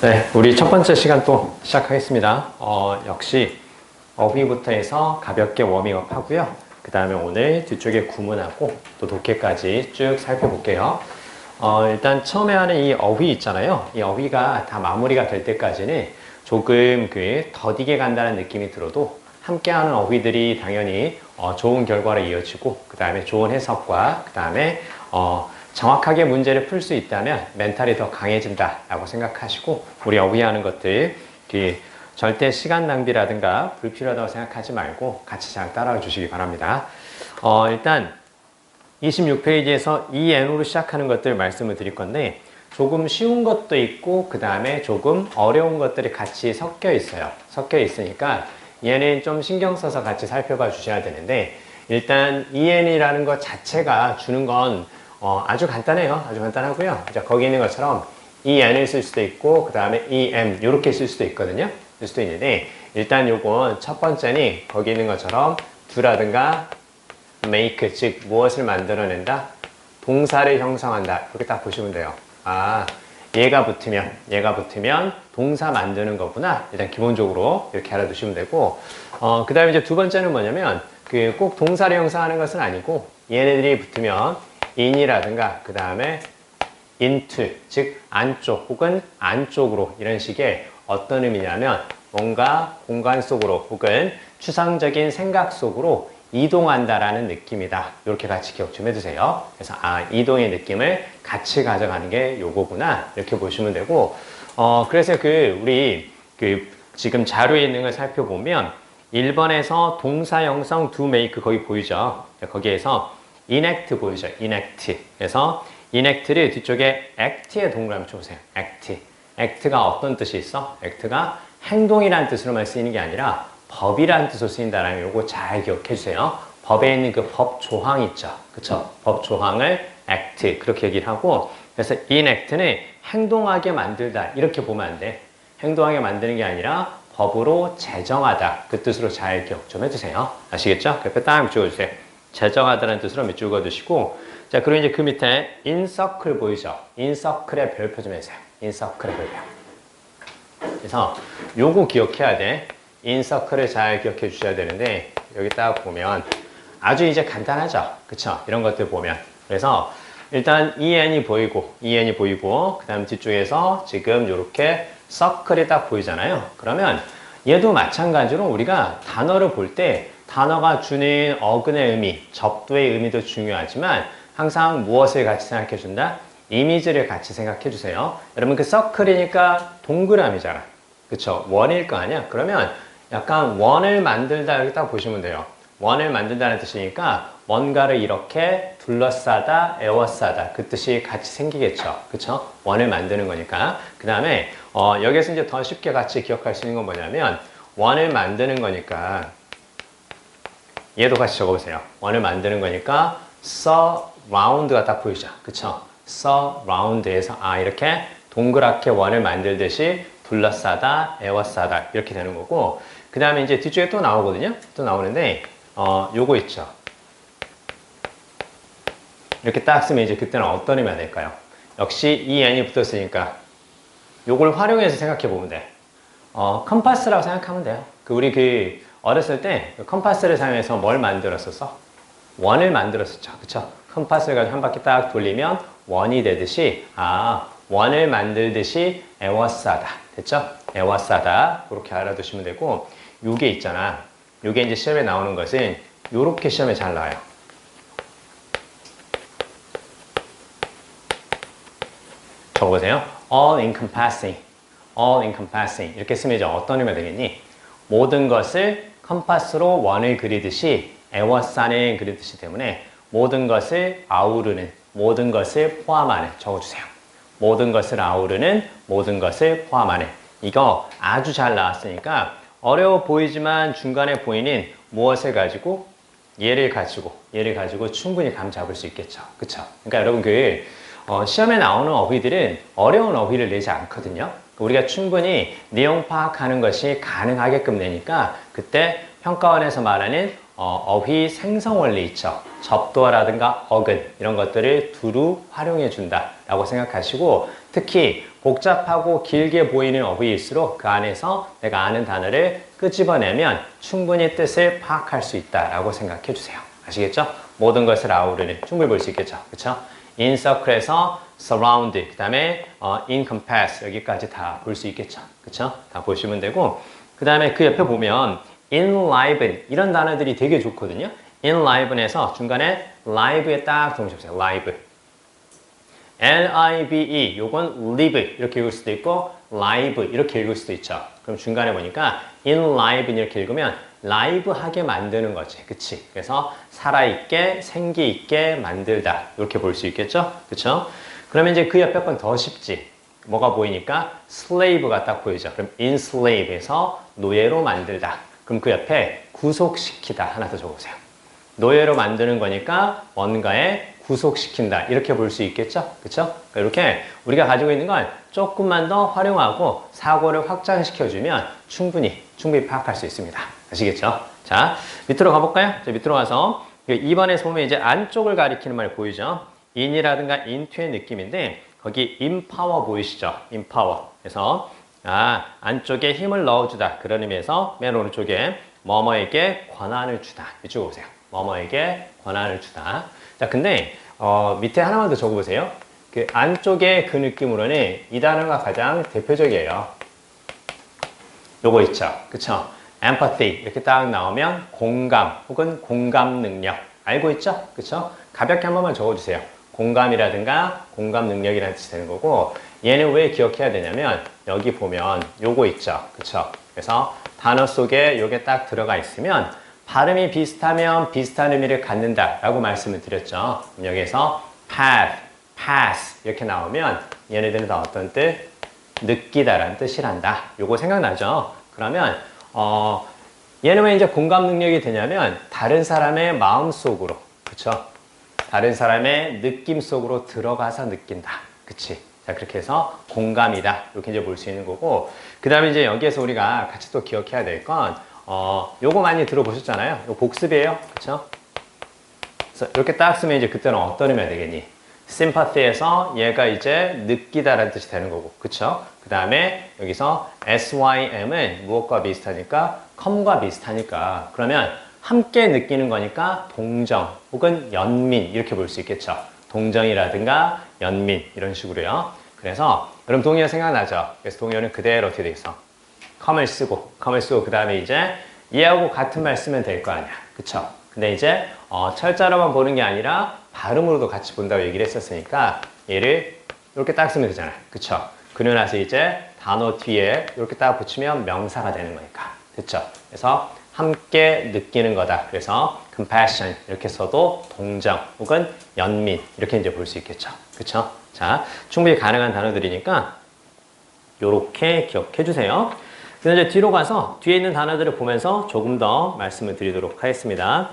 네, 우리 첫 번째 시간 또 시작하겠습니다. 역시 어휘부터 해서 가볍게 워밍업 하고요. 그 다음에 오늘 뒤쪽에 구문하고 또 독해까지 쭉 살펴볼게요. 일단 처음에 하는 이 어휘 있잖아요. 이 어휘가 다 마무리가 될 때까지는 조금 더디게 간다는 느낌이 들어도 함께하는 어휘들이 당연히 좋은 결과로 이어지고 그 다음에 좋은 해석과 그 다음에 정확하게 문제를 풀 수 있다면 멘탈이 더 강해진다 라고 생각하시고 우리 어휘하는 것들 절대 시간 낭비라든가 불필요하다고 생각하지 말고 같이 잘 따라와 주시기 바랍니다. 일단 26페이지에서 EN으로 시작하는 것들 말씀을 드릴 건데 조금 쉬운 것도 있고 그 다음에 조금 어려운 것들이 같이 섞여 있어요. 섞여 있으니까 얘는 좀 신경 써서 같이 살펴봐 주셔야 되는데 일단 EN이라는 것 자체가 주는 건 아주 간단해요. 아주 간단하고요. 거기 있는 것처럼 EN을 쓸 수도 있고 그 다음에 EM 이렇게 쓸 수도 있거든요. 쓸 수도 있는데 일단 요건 첫 번째는 거기 있는 것처럼 do라든가 make 즉 무엇을 만들어낸다 동사를 형성한다 이렇게 딱 보시면 돼요. 얘가 붙으면 동사 만드는 거구나. 일단 기본적으로 이렇게 알아두시면 되고 그 다음에 이제 두 번째는 뭐냐면 꼭 동사를 형성하는 것은 아니고 얘네들이 붙으면 in이라든가 그 다음에 into 즉 안쪽 혹은 안쪽으로 이런 식의 어떤 의미냐면 뭔가 공간 속으로 혹은 추상적인 생각 속으로 이동한다라는 느낌이다. 이렇게 같이 기억 좀 해두세요. 그래서 이동의 느낌을 같이 가져가는 게 요거구나 이렇게 보시면 되고 그래서 우리 지금 자료에 있는 걸 살펴보면 1번에서 동사 형성 do make 거기 보이죠. 거기에서 enact 보이죠. enact. 그래서 enact를 뒤쪽에 act의 동그라미 쳐보세요. act. act가 어떤 뜻이 있어? act가 행동이라는 뜻으로만 쓰이는 게 아니라 법이라는 뜻으로 쓰인다는 요거 잘 기억해 주세요. 법에 있는 그 법 조항 있죠. 그쵸? 법 조항을 act 그렇게 얘기를 하고 그래서 enact는 행동하게 만들다 이렇게 보면 안 돼. 행동하게 만드는 게 아니라 법으로 제정하다 그 뜻으로 잘 기억 좀 해주세요. 아시겠죠? 옆에 딱 찍어주세요. 제정하다는 뜻으로 밑줄 그어두시고 자 그리고 이제 그 밑에 in-circle 보이죠? in-circle의 별표 좀 해주세요. in-circle의 별표. 그래서 요거 기억해야 돼. in-circle을 잘 기억해 주셔야 되는데 여기 딱 보면 아주 이제 간단하죠? 그쵸? 이런 것들 보면 그래서 일단 EN이 보이고 그 다음 뒤쪽에서 지금 이렇게 circle이 딱 보이잖아요. 그러면 얘도 마찬가지로 우리가 단어를 볼 때 단어가 주는 어근의 의미, 접두의 의미도 중요하지만 항상 무엇을 같이 생각해 준다? 이미지를 같이 생각해 주세요. 여러분 circle이니까 동그라미잖아. 그쵸? 원일 거 아니야? 그러면 약간 원을 만들다 이렇게 딱 보시면 돼요. 원을 만든다는 뜻이니까 뭔가를 이렇게 둘러싸다, 에워싸다 그 뜻이 같이 생기겠죠. 그쵸? 원을 만드는 거니까. 그 다음에 여기서 이제 더 쉽게 같이 기억할 수 있는 건 뭐냐면 원을 만드는 거니까 얘도 같이 적어보세요. 원을 만드는 거니까 surround가 딱 보이죠. 그쵸? surround에서 이렇게 동그랗게 원을 만들듯이 둘러싸다, 에워싸다 이렇게 되는 거고 그 다음에 이제 뒤쪽에 또 나오거든요. 또 나오는데 요거 있죠. 이렇게 딱 쓰면 이제 그때는 어떤 의미가 될까요? 역시 en이 붙었으니까 요걸 활용해서 생각해 보면 돼. 컴파스라고 생각하면 돼요. 우리 어렸을 때 컴파스를 사용해서 뭘 만들었었어? 원을 만들었었죠. 그쵸? 컴파스를 가지고 한 바퀴 딱 돌리면 원이 되듯이 원을 만들듯이 에워싸다. 됐죠? 에워싸다. 그렇게 알아두시면 되고 요게 있잖아. 요게 이제 시험에 나오는 것은 요렇게 시험에 잘 나와요. 적어보세요. all encompassing. all encompassing. 이렇게 쓰면 이제 어떤 의미가 되겠니? 모든 것을 컴파스로 원을 그리듯이 에워싸는 그리듯이 때문에 모든 것을 아우르는, 모든 것을 포함하는 적어주세요. 모든 것을 아우르는, 모든 것을 포함하는. 이거 아주 잘 나왔으니까 어려워 보이지만 중간에 보이는 무엇을 가지고 얘를 가지고 충분히 감 잡을 수 있겠죠. 그쵸? 그러니까 여러분 시험에 나오는 어휘들은 어려운 어휘를 내지 않거든요. 우리가 충분히 내용 파악하는 것이 가능하게끔 내니까 그때 평가원에서 말하는 어휘 생성 원리 있죠. 접두어라든가 어근 이런 것들을 두루 활용해 준다라고 생각하시고 특히 복잡하고 길게 보이는 어휘일수록 그 안에서 내가 아는 단어를 끄집어내면 충분히 뜻을 파악할 수 있다라고 생각해 주세요. 아시겠죠? 모든 것을 아우르는 충분히 볼 수 있겠죠. 그렇죠? encircle에서 surround 그 다음에 encompass 여기까지 다 볼 수 있겠죠. 그렇죠? 다 보시면 되고 그 다음에 그 옆에 보면 enliven 이런 단어들이 되게 좋거든요. enliven에서 중간에 live에 딱 동시에 live L-I-V-E 요건 live 이렇게 읽을 수도 있고 live 이렇게 읽을 수도 있죠. 그럼 중간에 보니까 enliven 이렇게 읽으면 라이브하게 만드는 거지. 그치? 그래서 살아있게 생기있게 만들다 이렇게 볼 수 있겠죠? 그쵸? 그러면 이제 그 옆에 건 더 쉽지. 뭐가 보이니까 slave가 딱 보이죠. 그럼 enslave에서 노예로 만들다. 그럼 그 옆에 구속시키다 하나 더 적어보세요. 노예로 만드는 거니까 뭔가에 구속시킨다 이렇게 볼 수 있겠죠? 그쵸? 이렇게 우리가 가지고 있는 걸 조금만 더 활용하고 사고를 확장시켜주면 충분히 파악할 수 있습니다. 아시겠죠? 자, 밑으로 가볼까요? 자, 밑으로 가서 2번에서 보면 이제 안쪽을 가리키는 말이 보이죠? in이라든가 into의 느낌인데 거기 empower 보이시죠? empower. 그래서 안쪽에 힘을 넣어주다. 그런 의미에서 맨 오른쪽에 뭐뭐에게 권한을 주다. 이쪽 보세요. 뭐뭐에게 권한을 주다. 자, 근데 밑에 하나만 더 적어보세요. 그 안쪽에 그 느낌으로는 이 단어가 가장 대표적이에요. 요거 있죠? 그쵸? empathy 이렇게 딱 나오면 공감 혹은 공감 능력 알고 있죠? 그쵸? 가볍게 한 번만 적어주세요. 공감이라든가 공감 능력이라는 뜻이 되는 거고 얘는 왜 기억해야 되냐면 여기 보면 요거 있죠? 그쵸? 그래서 단어 속에 요게 딱 들어가 있으면 발음이 비슷하면 비슷한 의미를 갖는다 라고 말씀을 드렸죠. 여기에서 path, pass 이렇게 나오면 얘네들은 다 어떤 뜻? 느끼다라는 뜻이란다. 요거 생각나죠? 그러면 얘는 왜 이제 공감 능력이 되냐면 다른 사람의 마음 속으로, 그쵸? 다른 사람의 느낌 속으로 들어가서 느낀다. 그치? 자, 그렇게 해서 공감이다. 이렇게 이제 볼 수 있는 거고, 그 다음에 이제 여기에서 우리가 같이 또 기억해야 될 건, 요거 많이 들어보셨잖아요. 요 복습이에요. 그쵸? 그래서 이렇게 딱 쓰면 이제 그때는 어떤 의미가 되겠니? sympathy에서 얘가 이제 느끼다라는 뜻이 되는 거고, 그쵸? 그 다음에 여기서 SYM은 무엇과 비슷하니까? come과 비슷하니까. 그러면 함께 느끼는 거니까 동정 혹은 연민 이렇게 볼 수 있겠죠. 동정이라든가 연민 이런 식으로요. 그래서 여러분 동의어 생각나죠? 그래서 동의어는 그대로 어떻게 돼 있어? come을 쓰고 그 다음에 이제 얘하고 같은 말 쓰면 될 거 아니야. 그쵸? 근데 이제 철자로만 보는 게 아니라 발음으로도 같이 본다고 얘기를 했었으니까 얘를 이렇게 딱 쓰면 되잖아요. 그쵸? 그러고 나서 이제 단어 뒤에 이렇게 딱 붙이면 명사가 되는 거니까. 됐죠? 그래서 함께 느끼는 거다. 그래서 compassion 이렇게 써도 동정 혹은 연민 이렇게 이제 볼 수 있겠죠. 그쵸? 자, 충분히 가능한 단어들이니까 요렇게 기억해 주세요. 그래서 이제 뒤로 가서 뒤에 있는 단어들을 보면서 조금 더 말씀을 드리도록 하겠습니다.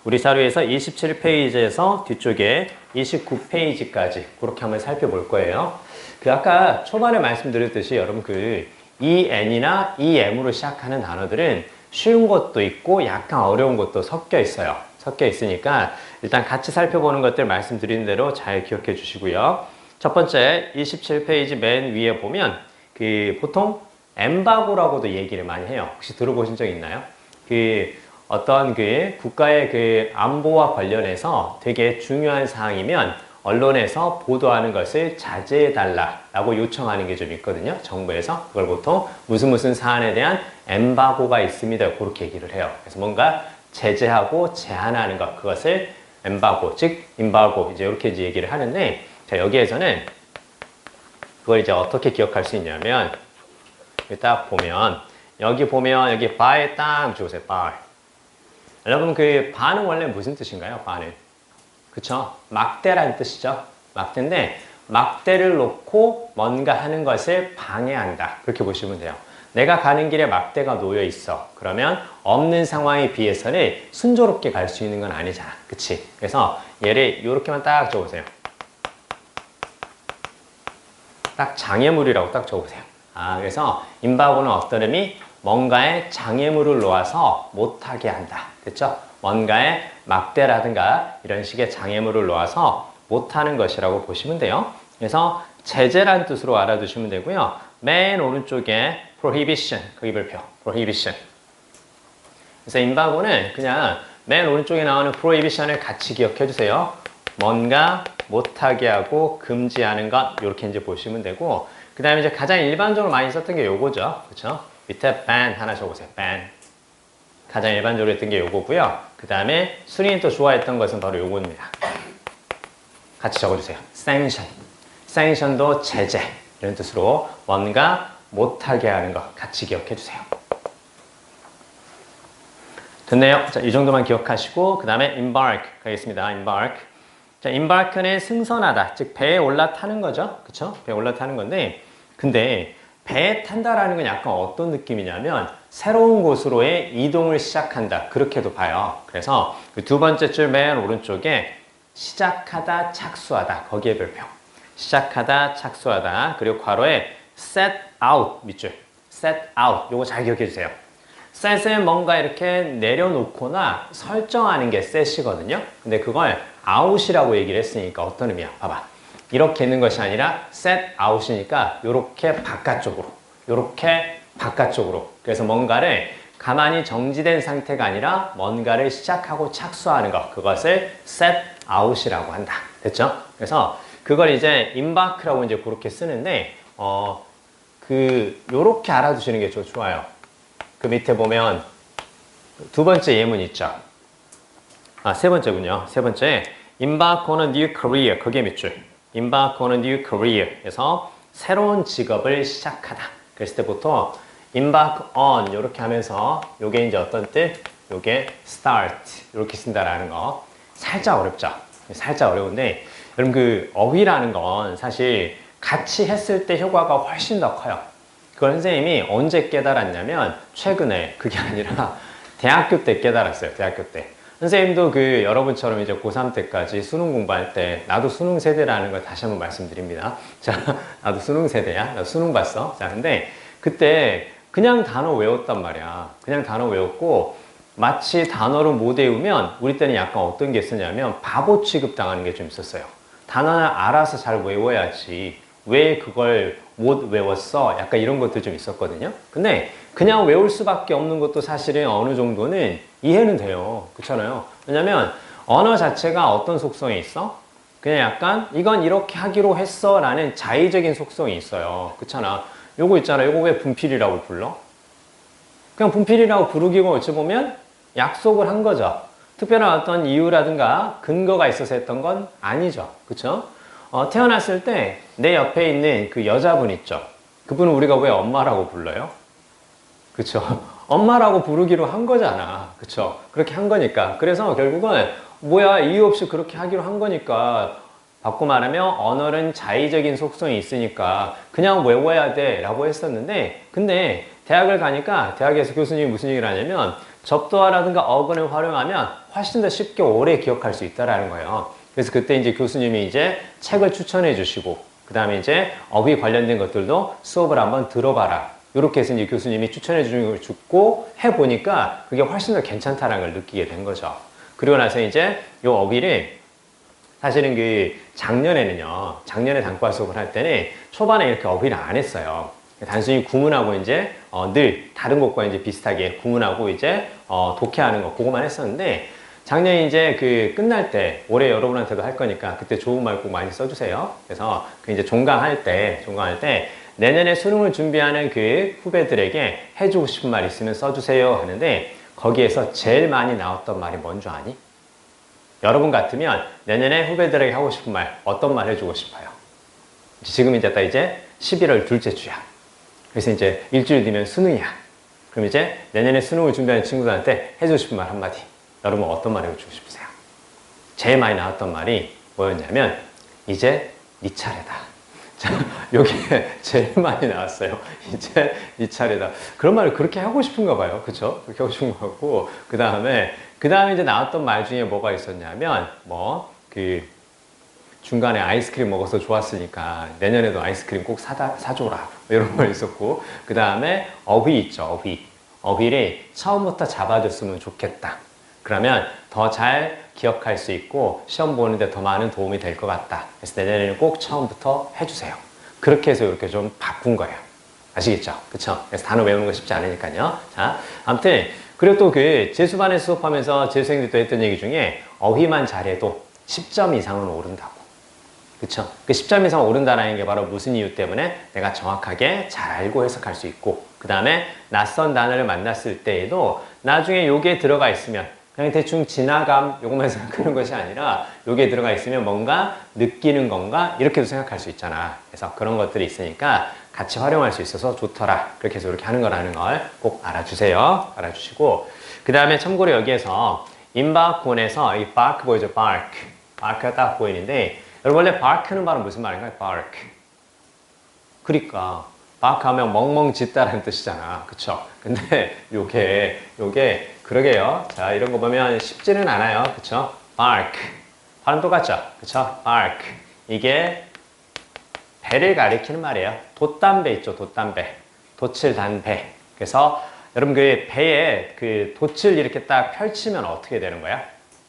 우리 자료에서 27페이지에서 뒤쪽에 29페이지까지 그렇게 한번 살펴볼 거예요. 그 아까 초반에 말씀드렸듯이 여러분 그 EN이나 EM으로 시작하는 단어들은 쉬운 것도 있고 약간 어려운 것도 섞여 있어요. 섞여 있으니까 일단 같이 살펴보는 것들 말씀드린 대로 잘 기억해 주시고요. 첫 번째 27페이지 맨 위에 보면 그 보통 엠바고라고도 얘기를 많이 해요. 혹시 들어보신 적 있나요? 그 어떤 그 국가의 그 안보와 관련해서 되게 중요한 사항이면 언론에서 보도하는 것을 자제해달라고 요청하는 게 좀 있거든요. 정부에서. 그걸 보통 무슨 사안에 대한 엠바고가 있습니다. 그렇게 얘기를 해요. 그래서 뭔가 제재하고 제한하는 것, 그것을 엠바고, 즉 임바고 이제 이렇게 이제 얘기를 하는데, 자 여기에서는 그걸 이제 어떻게 기억할 수 있냐면 딱 보면 여기 바에 딱 주세요. 바. 여러분 그 바는 원래 무슨 뜻인가요? 바는 그쵸? 막대라는 뜻이죠. 막대인데 막대를 놓고 뭔가 하는 것을 방해한다. 그렇게 보시면 돼요. 내가 가는 길에 막대가 놓여 있어. 그러면 없는 상황에 비해서는 순조롭게 갈 수 있는 건 아니잖아. 그치? 그래서 얘를 이렇게만 딱 적어보세요. 딱 장애물이라고 딱 적어보세요. 그래서 임바고는 어떤 의미? 뭔가에 장애물을 놓아서 못하게 한다. 됐죠? 뭔가에 막대라든가 이런 식의 장애물을 놓아서 못하는 것이라고 보시면 돼요. 그래서 제재란 뜻으로 알아두시면 되고요. 맨 오른쪽에 prohibition, 거기 별표, prohibition. 그래서 임박어는 그냥 맨 오른쪽에 나오는 prohibition을 같이 기억해 주세요. 뭔가 못하게 하고 금지하는 것, 이렇게 이제 보시면 되고, 그 다음에 이제 가장 일반적으로 많이 썼던 게 요거죠. 그쵸? 밑에 ban 하나 적으세요. ban. 가장 일반적으로 했던 게 요거고요. 그 다음에 수린이 또 좋아했던 것은 바로 요겁니다. 같이 적어주세요. sanction. sanction도 제재. 이런 뜻으로 뭔가 못하게 하는 것 같이 기억해 주세요. 됐네요. 자, 이 정도만 기억하시고, 그 다음에 embark 가겠습니다. embark. 자, embark는 승선하다. 즉, 배에 올라타는 거죠. 그쵸? 배에 올라타는 건데, 근데 배에 탄다라는 건 약간 어떤 느낌이냐면, 새로운 곳으로의 이동을 시작한다. 그렇게도 봐요. 그래서 그 두 번째 줄 맨 오른쪽에 시작하다, 착수하다. 거기에 별표. 시작하다, 착수하다. 그리고 괄호에 set out 밑줄. set out. 요거 잘 기억해 주세요. set에 뭔가 이렇게 내려놓거나 설정하는 게 set이거든요. 근데 그걸 out이라고 얘기를 했으니까 어떤 의미야? 봐봐. 이렇게 있는 것이 아니라 set out이니까 요렇게 바깥쪽으로. 요렇게 바깥쪽으로. 그래서 뭔가를 가만히 정지된 상태가 아니라 뭔가를 시작하고 착수하는 것. 그것을 set out이라고 한다. 됐죠? 그래서 그걸 이제 embark라고 이제 그렇게 쓰는데, 요렇게 알아두시는 게 좋아요. 그 밑에 보면 두 번째 예문 있죠. 세 번째군요. 세 번째. embark on a new career. 그게 밑줄. embark on a new career. 그래서 새로운 직업을 시작하다. 그랬을 때부터 embark on 이렇게 하면서 요게 이제 어떤 뜻? 요게 start 이렇게 쓴다라는 거. 살짝 어렵죠? 살짝 어려운데 여러분 그 어휘라는 건 사실 같이 했을 때 효과가 훨씬 더 커요. 그걸 선생님이 언제 깨달았냐면 최근에 그게 아니라 대학교 때 깨달았어요. 대학교 때. 선생님도 그 여러분처럼 이제 고3 때까지 수능 공부할 때 나도 수능 세대라는 걸 다시 한번 말씀드립니다. 자, 나도 수능 세대야. 나도 수능 봤어. 자, 근데 그때 그냥 단어 외웠단 말이야. 그냥 단어 외웠고 마치 단어를 못 외우면 우리 때는 약간 어떤 게 있었냐면 바보 취급 당하는 게 좀 있었어요. 단어는 알아서 잘 외워야지. 왜 그걸 못 외웠어? 약간 이런 것도 좀 있었거든요. 근데 그냥 외울 수밖에 없는 것도 사실은 어느 정도는 이해는 돼요. 그렇잖아요. 왜냐면 언어 자체가 어떤 속성이 있어? 그냥 약간 이건 이렇게 하기로 했어 라는 자의적인 속성이 있어요. 그렇잖아. 요거 있잖아. 요거 왜 분필이라고 불러? 그냥 분필이라고 부르기고 어찌 보면 약속을 한 거죠. 특별한 어떤 이유라든가 근거가 있어서 했던 건 아니죠. 그렇죠? 태어났을 때 내 옆에 있는 그 여자분 있죠. 그분은 우리가 왜 엄마라고 불러요? 그쵸? 엄마라고 부르기로 한 거잖아. 그쵸? 그렇게 한 거니까. 그래서 결국은 뭐야 이유 없이 그렇게 하기로 한 거니까 바꿔 말하면 언어는 자의적인 속성이 있으니까 그냥 외워야 돼 라고 했었는데 근데 대학을 가니까 대학에서 교수님이 무슨 얘기를 하냐면 접두어라든가 어근을 활용하면 훨씬 더 쉽게 오래 기억할 수 있다라는 거예요. 그래서 그때 이제 교수님이 이제 책을 추천해 주시고 그 다음에 이제 어휘 관련된 것들도 수업을 한번 들어봐라. 이렇게 해서 이제 교수님이 추천해 주는 걸 듣고 해보니까 그게 훨씬 더 괜찮다는 걸 느끼게 된 거죠. 그리고 나서 이제 이 어휘를 사실은 그 작년에는요, 작년에 단과 수업을 할 때는 초반에 이렇게 어휘를 안 했어요. 단순히 구문하고 이제 늘 다른 것과 이제 비슷하게 구문하고 이제 독해하는 거 그거만 했었는데 작년에 이제 그 끝날 때 올해 여러분한테도 할 거니까 그때 좋은 말 꼭 많이 써주세요. 그래서 그 이제 종강할 때 내년에 수능을 준비하는 그 후배들에게 해주고 싶은 말 있으면 써주세요 하는데 거기에서 제일 많이 나왔던 말이 뭔지 아니? 여러분 같으면 내년에 후배들에게 하고 싶은 말 어떤 말 해주고 싶어요? 지금 이제 딱 이제 11월 둘째 주야. 그래서 이제 일주일 뒤면 수능이야. 그럼 이제 내년에 수능을 준비하는 친구들한테 해주고 싶은 말 한마디. 여러분 어떤 말 해주고 싶으세요? 제일 많이 나왔던 말이 뭐였냐면 이제 네 차례다. 자, 요게 제일 많이 나왔어요. 이제 네 차례다. 그런 말을 그렇게 하고 싶은가 봐요. 그쵸? 그렇게 하고 싶은 거 같고 그 다음에 이제 나왔던 말 중에 뭐가 있었냐면 중간에 아이스크림 먹어서 좋았으니까 내년에도 아이스크림 꼭 사줘라. 이런 거 있었고 그 다음에 어휘 있죠. 어휘. 어휘를 처음부터 잡아줬으면 좋겠다. 그러면 더 잘 기억할 수 있고 시험 보는데 더 많은 도움이 될 것 같다. 그래서 내년에는 꼭 처음부터 해주세요. 그렇게 해서 이렇게 좀 바꾼 거예요. 아시겠죠? 그쵸? 그래서 단어 외우는 거 쉽지 않으니까요. 자, 아무튼 그리고 또 그 재수반에 수업하면서 재수생들도 했던 얘기 중에 어휘만 잘해도 10점 이상은 오른다고. 그쵸? 그 10점 이상 오른다는 게 바로 무슨 이유 때문에 내가 정확하게 잘 알고 해석할 수 있고 그 다음에 낯선 단어를 만났을 때에도 나중에 요게 들어가 있으면 그냥 대충 지나감 요것만 생각하는 것이 아니라 요게 들어가 있으면 뭔가 느끼는 건가 이렇게도 생각할 수 있잖아. 그래서 그런 것들이 있으니까 같이 활용할 수 있어서 좋더라. 그렇게 해서 이렇게 하는 거라는 걸 꼭 알아주세요. 알아주시고 그 다음에 참고로 여기에서 임박곤에서 이 bark 보이죠? bark가 딱 보이는데 여러분 원래 bark는 바로 무슨 말인가요? bark. 그러니까 bark 하면 멍멍 짖다라는 뜻이잖아. 그쵸? 근데 요게 그러게요. 자, 이런 거 보면 쉽지는 않아요. 그쵸? bark. 발음 똑같죠? 그쵸? bark. 이게 배를 가리키는 말이에요. 돛담배 있죠? 돛담배. 돛을 단 배. 그래서 여러분 그 배에 그 돛을 이렇게 딱 펼치면 어떻게 되는 거야?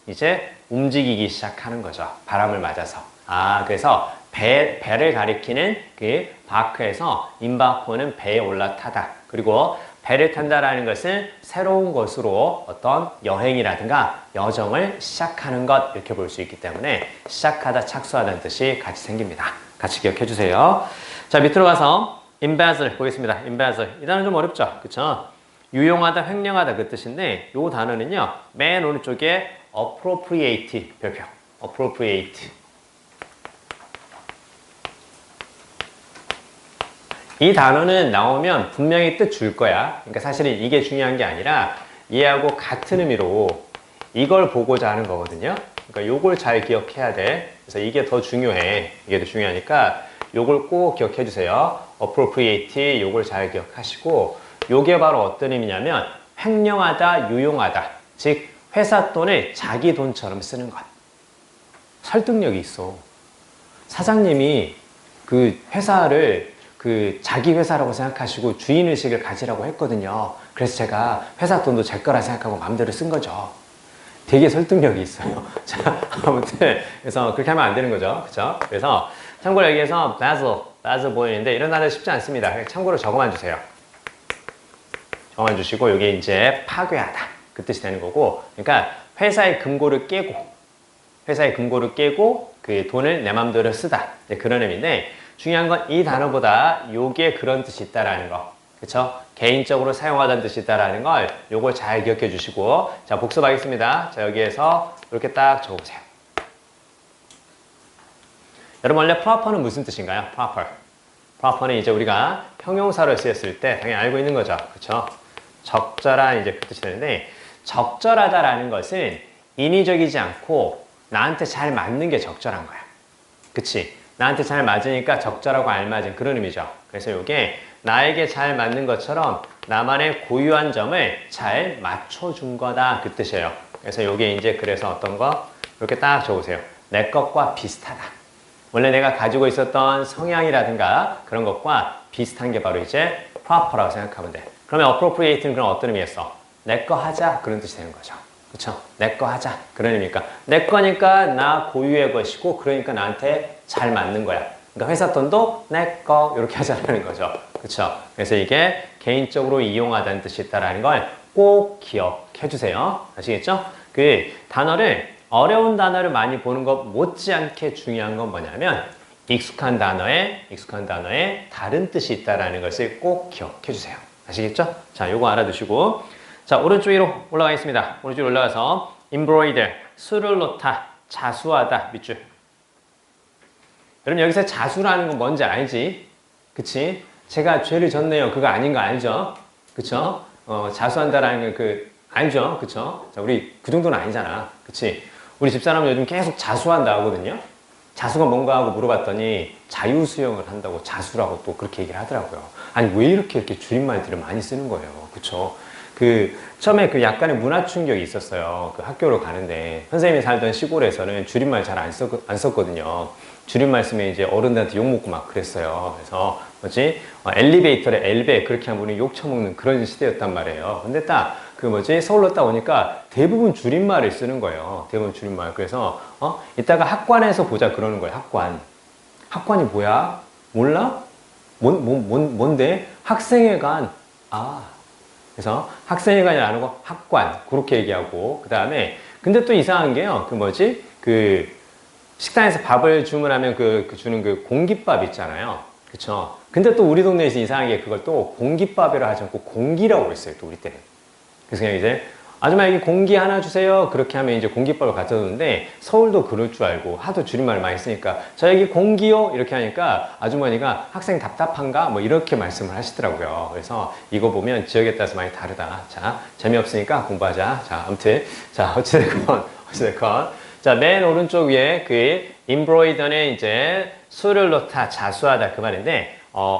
이제 움직이기 시작하는 거죠. 바람을 맞아서. 그래서 배를 가리키는 그 바크에서 임바코는 배에 올라타다. 그리고 배를 탄다라는 것은 새로운 것으로 어떤 여행이라든가 여정을 시작하는 것 이렇게 볼 수 있기 때문에 시작하다, 착수하다는 뜻이 같이 생깁니다. 같이 기억해 주세요. 자, 밑으로 가서 embezzle 보겠습니다. embezzle. 이 단어 좀 어렵죠? 그쵸? 유용하다, 횡령하다 그 뜻인데 이 단어는요. 맨 오른쪽에 appropriate 별표. appropriate. 이 단어는 나오면 분명히 뜻 줄 거야. 그러니까 사실은 이게 중요한 게 아니라 얘하고 같은 의미로 이걸 보고자 하는 거거든요. 그러니까 요걸 잘 기억해야 돼. 그래서 이게 더 중요해. 이게 더 중요하니까 요걸 꼭 기억해 주세요. appropriate 요걸 잘 기억하시고 요게 바로 어떤 의미냐면 횡령하다, 유용하다. 즉 회사 돈을 자기 돈처럼 쓰는 것. 설득력이 있어. 사장님이 그 회사를 그 자기 회사라고 생각하시고 주인의식을 가지라고 했거든요. 그래서 제가 회사 돈도 제 거라 생각하고 마음대로 쓴 거죠. 되게 설득력이 있어요. 자, 아무튼 그래서 그렇게 하면 안 되는 거죠. 그렇죠? 그래서 참고로 여기에서 basil 보이는데 이런 단어 쉽지 않습니다. 그냥 참고로 적어만 주세요. 적어만 주시고 이게 이제 파괴하다 그 뜻이 되는 거고, 그러니까 회사의 금고를 깨고 그 돈을 내 맘대로 쓰다 그런 의미인데. 중요한 건 이 단어보다 요게 그런 뜻이 있다라는 거. 그쵸? 개인적으로 사용하다는 뜻이 있다라는 걸 요걸 잘 기억해 주시고. 자, 복습하겠습니다. 자, 여기에서 이렇게 딱 적어보세요. 여러분, 원래 proper는 무슨 뜻인가요? proper는 이제 우리가 형용사로 쓰였을 때 당연히 알고 있는 거죠. 그쵸? 적절한 이제 그 뜻이 되는데, 적절하다라는 것은 인위적이지 않고 나한테 잘 맞는 게 적절한 거야. 그치? 나한테 잘 맞으니까 적절하고 알맞은 그런 의미죠. 그래서 이게 나에게 잘 맞는 것처럼 나만의 고유한 점을 잘 맞춰준 거다 그 뜻이에요. 그래서 이게 이제 그래서 어떤 거 이렇게 딱 적으세요. 내 것과 비슷하다. 원래 내가 가지고 있었던 성향이라든가 그런 것과 비슷한 게 바로 이제 proper라고 생각하면 돼. 그러면 appropriate는 그럼 어떤 의미였어? 내 거 하자 그런 뜻이 되는 거죠. 그쵸? 내 거 하자. 그런 의미니까. 내 거니까 나 고유의 것이고, 그러니까 나한테 잘 맞는 거야. 그러니까 회사 돈도 내 거, 이렇게 하자는 거죠. 그쵸? 그래서 이게 개인적으로 이용하다는 뜻이 있다는 걸 꼭 기억해 주세요. 아시겠죠? 그 단어를, 어려운 단어를 많이 보는 것 못지않게 중요한 건 뭐냐면, 익숙한 단어에 다른 뜻이 있다는 것을 꼭 기억해 주세요. 아시겠죠? 자, 요거 알아두시고. 자, 오른쪽 위로 올라가겠습니다. 오른쪽 올라가서 embroider, 수를 놓다, 자수하다, 밑줄. 여러분 여기서 자수라는 건 뭔지 알지? 그치? 제가 죄를 졌네요. 그거 아닌 거 알죠? 그쵸? 자수한다라는 거 알죠? 그쵸? 자, 우리 그 정도는 아니잖아. 그치? 우리 집사람은 요즘 계속 자수한다 하거든요? 자수가 뭔가 하고 물어봤더니 자유수영을 한다고 자수라고 또 그렇게 얘기를 하더라고요. 아니, 왜 이렇게 줄임말들을 많이 쓰는 거예요? 그쵸? 처음에 약간의 문화 충격이 있었어요. 학교로 가는데 선생님이 살던 시골에서는 줄임말 잘 안 썼거든요. 줄임말 쓰면 이제 어른들한테 욕먹고 막 그랬어요. 그래서 뭐지? 엘리베이터를 엘베 그렇게 하면 우리 욕 처먹는 그런 시대였단 말이에요. 근데 딱 그 뭐지? 서울로 딱 오니까 대부분 줄임말을 쓰는 거예요. 대부분 줄임말. 그래서 이따가 학관에서 보자 그러는 거예요. 학관. 학관이 뭐야? 몰라? 뭔데? 학생회관. 아. 그래서 학생회관이 아니고 학관. 그렇게 얘기하고. 그 다음에 근데 또 이상한 게요. 그 뭐지? 그 식당에서 밥을 주문하면 주는 그 공깃밥 있잖아요. 그쵸? 근데 또 우리 동네에서 이상한 게 그걸 또 공깃밥이라 하지 않고 공기라고 했어요. 또 우리 때는. 그래서 그냥 이제 아줌마 여기 공기 하나 주세요. 그렇게 하면 이제 공깃밥을 갖다 줬는데 서울도 그럴 줄 알고 하도 줄임말 많이 쓰니까 저 여기 공기요 이렇게 하니까 아주머니가 학생 답답한가 뭐 이렇게 말씀을 하시더라고요. 그래서 이거 보면 지역에 따라서 많이 다르다. 자, 재미없으니까 공부하자. 자, 아무튼 자, 어찌됐건 자, 맨 오른쪽 위에 그 embroider는 이제 수를 놓다, 자수하다 그 말인데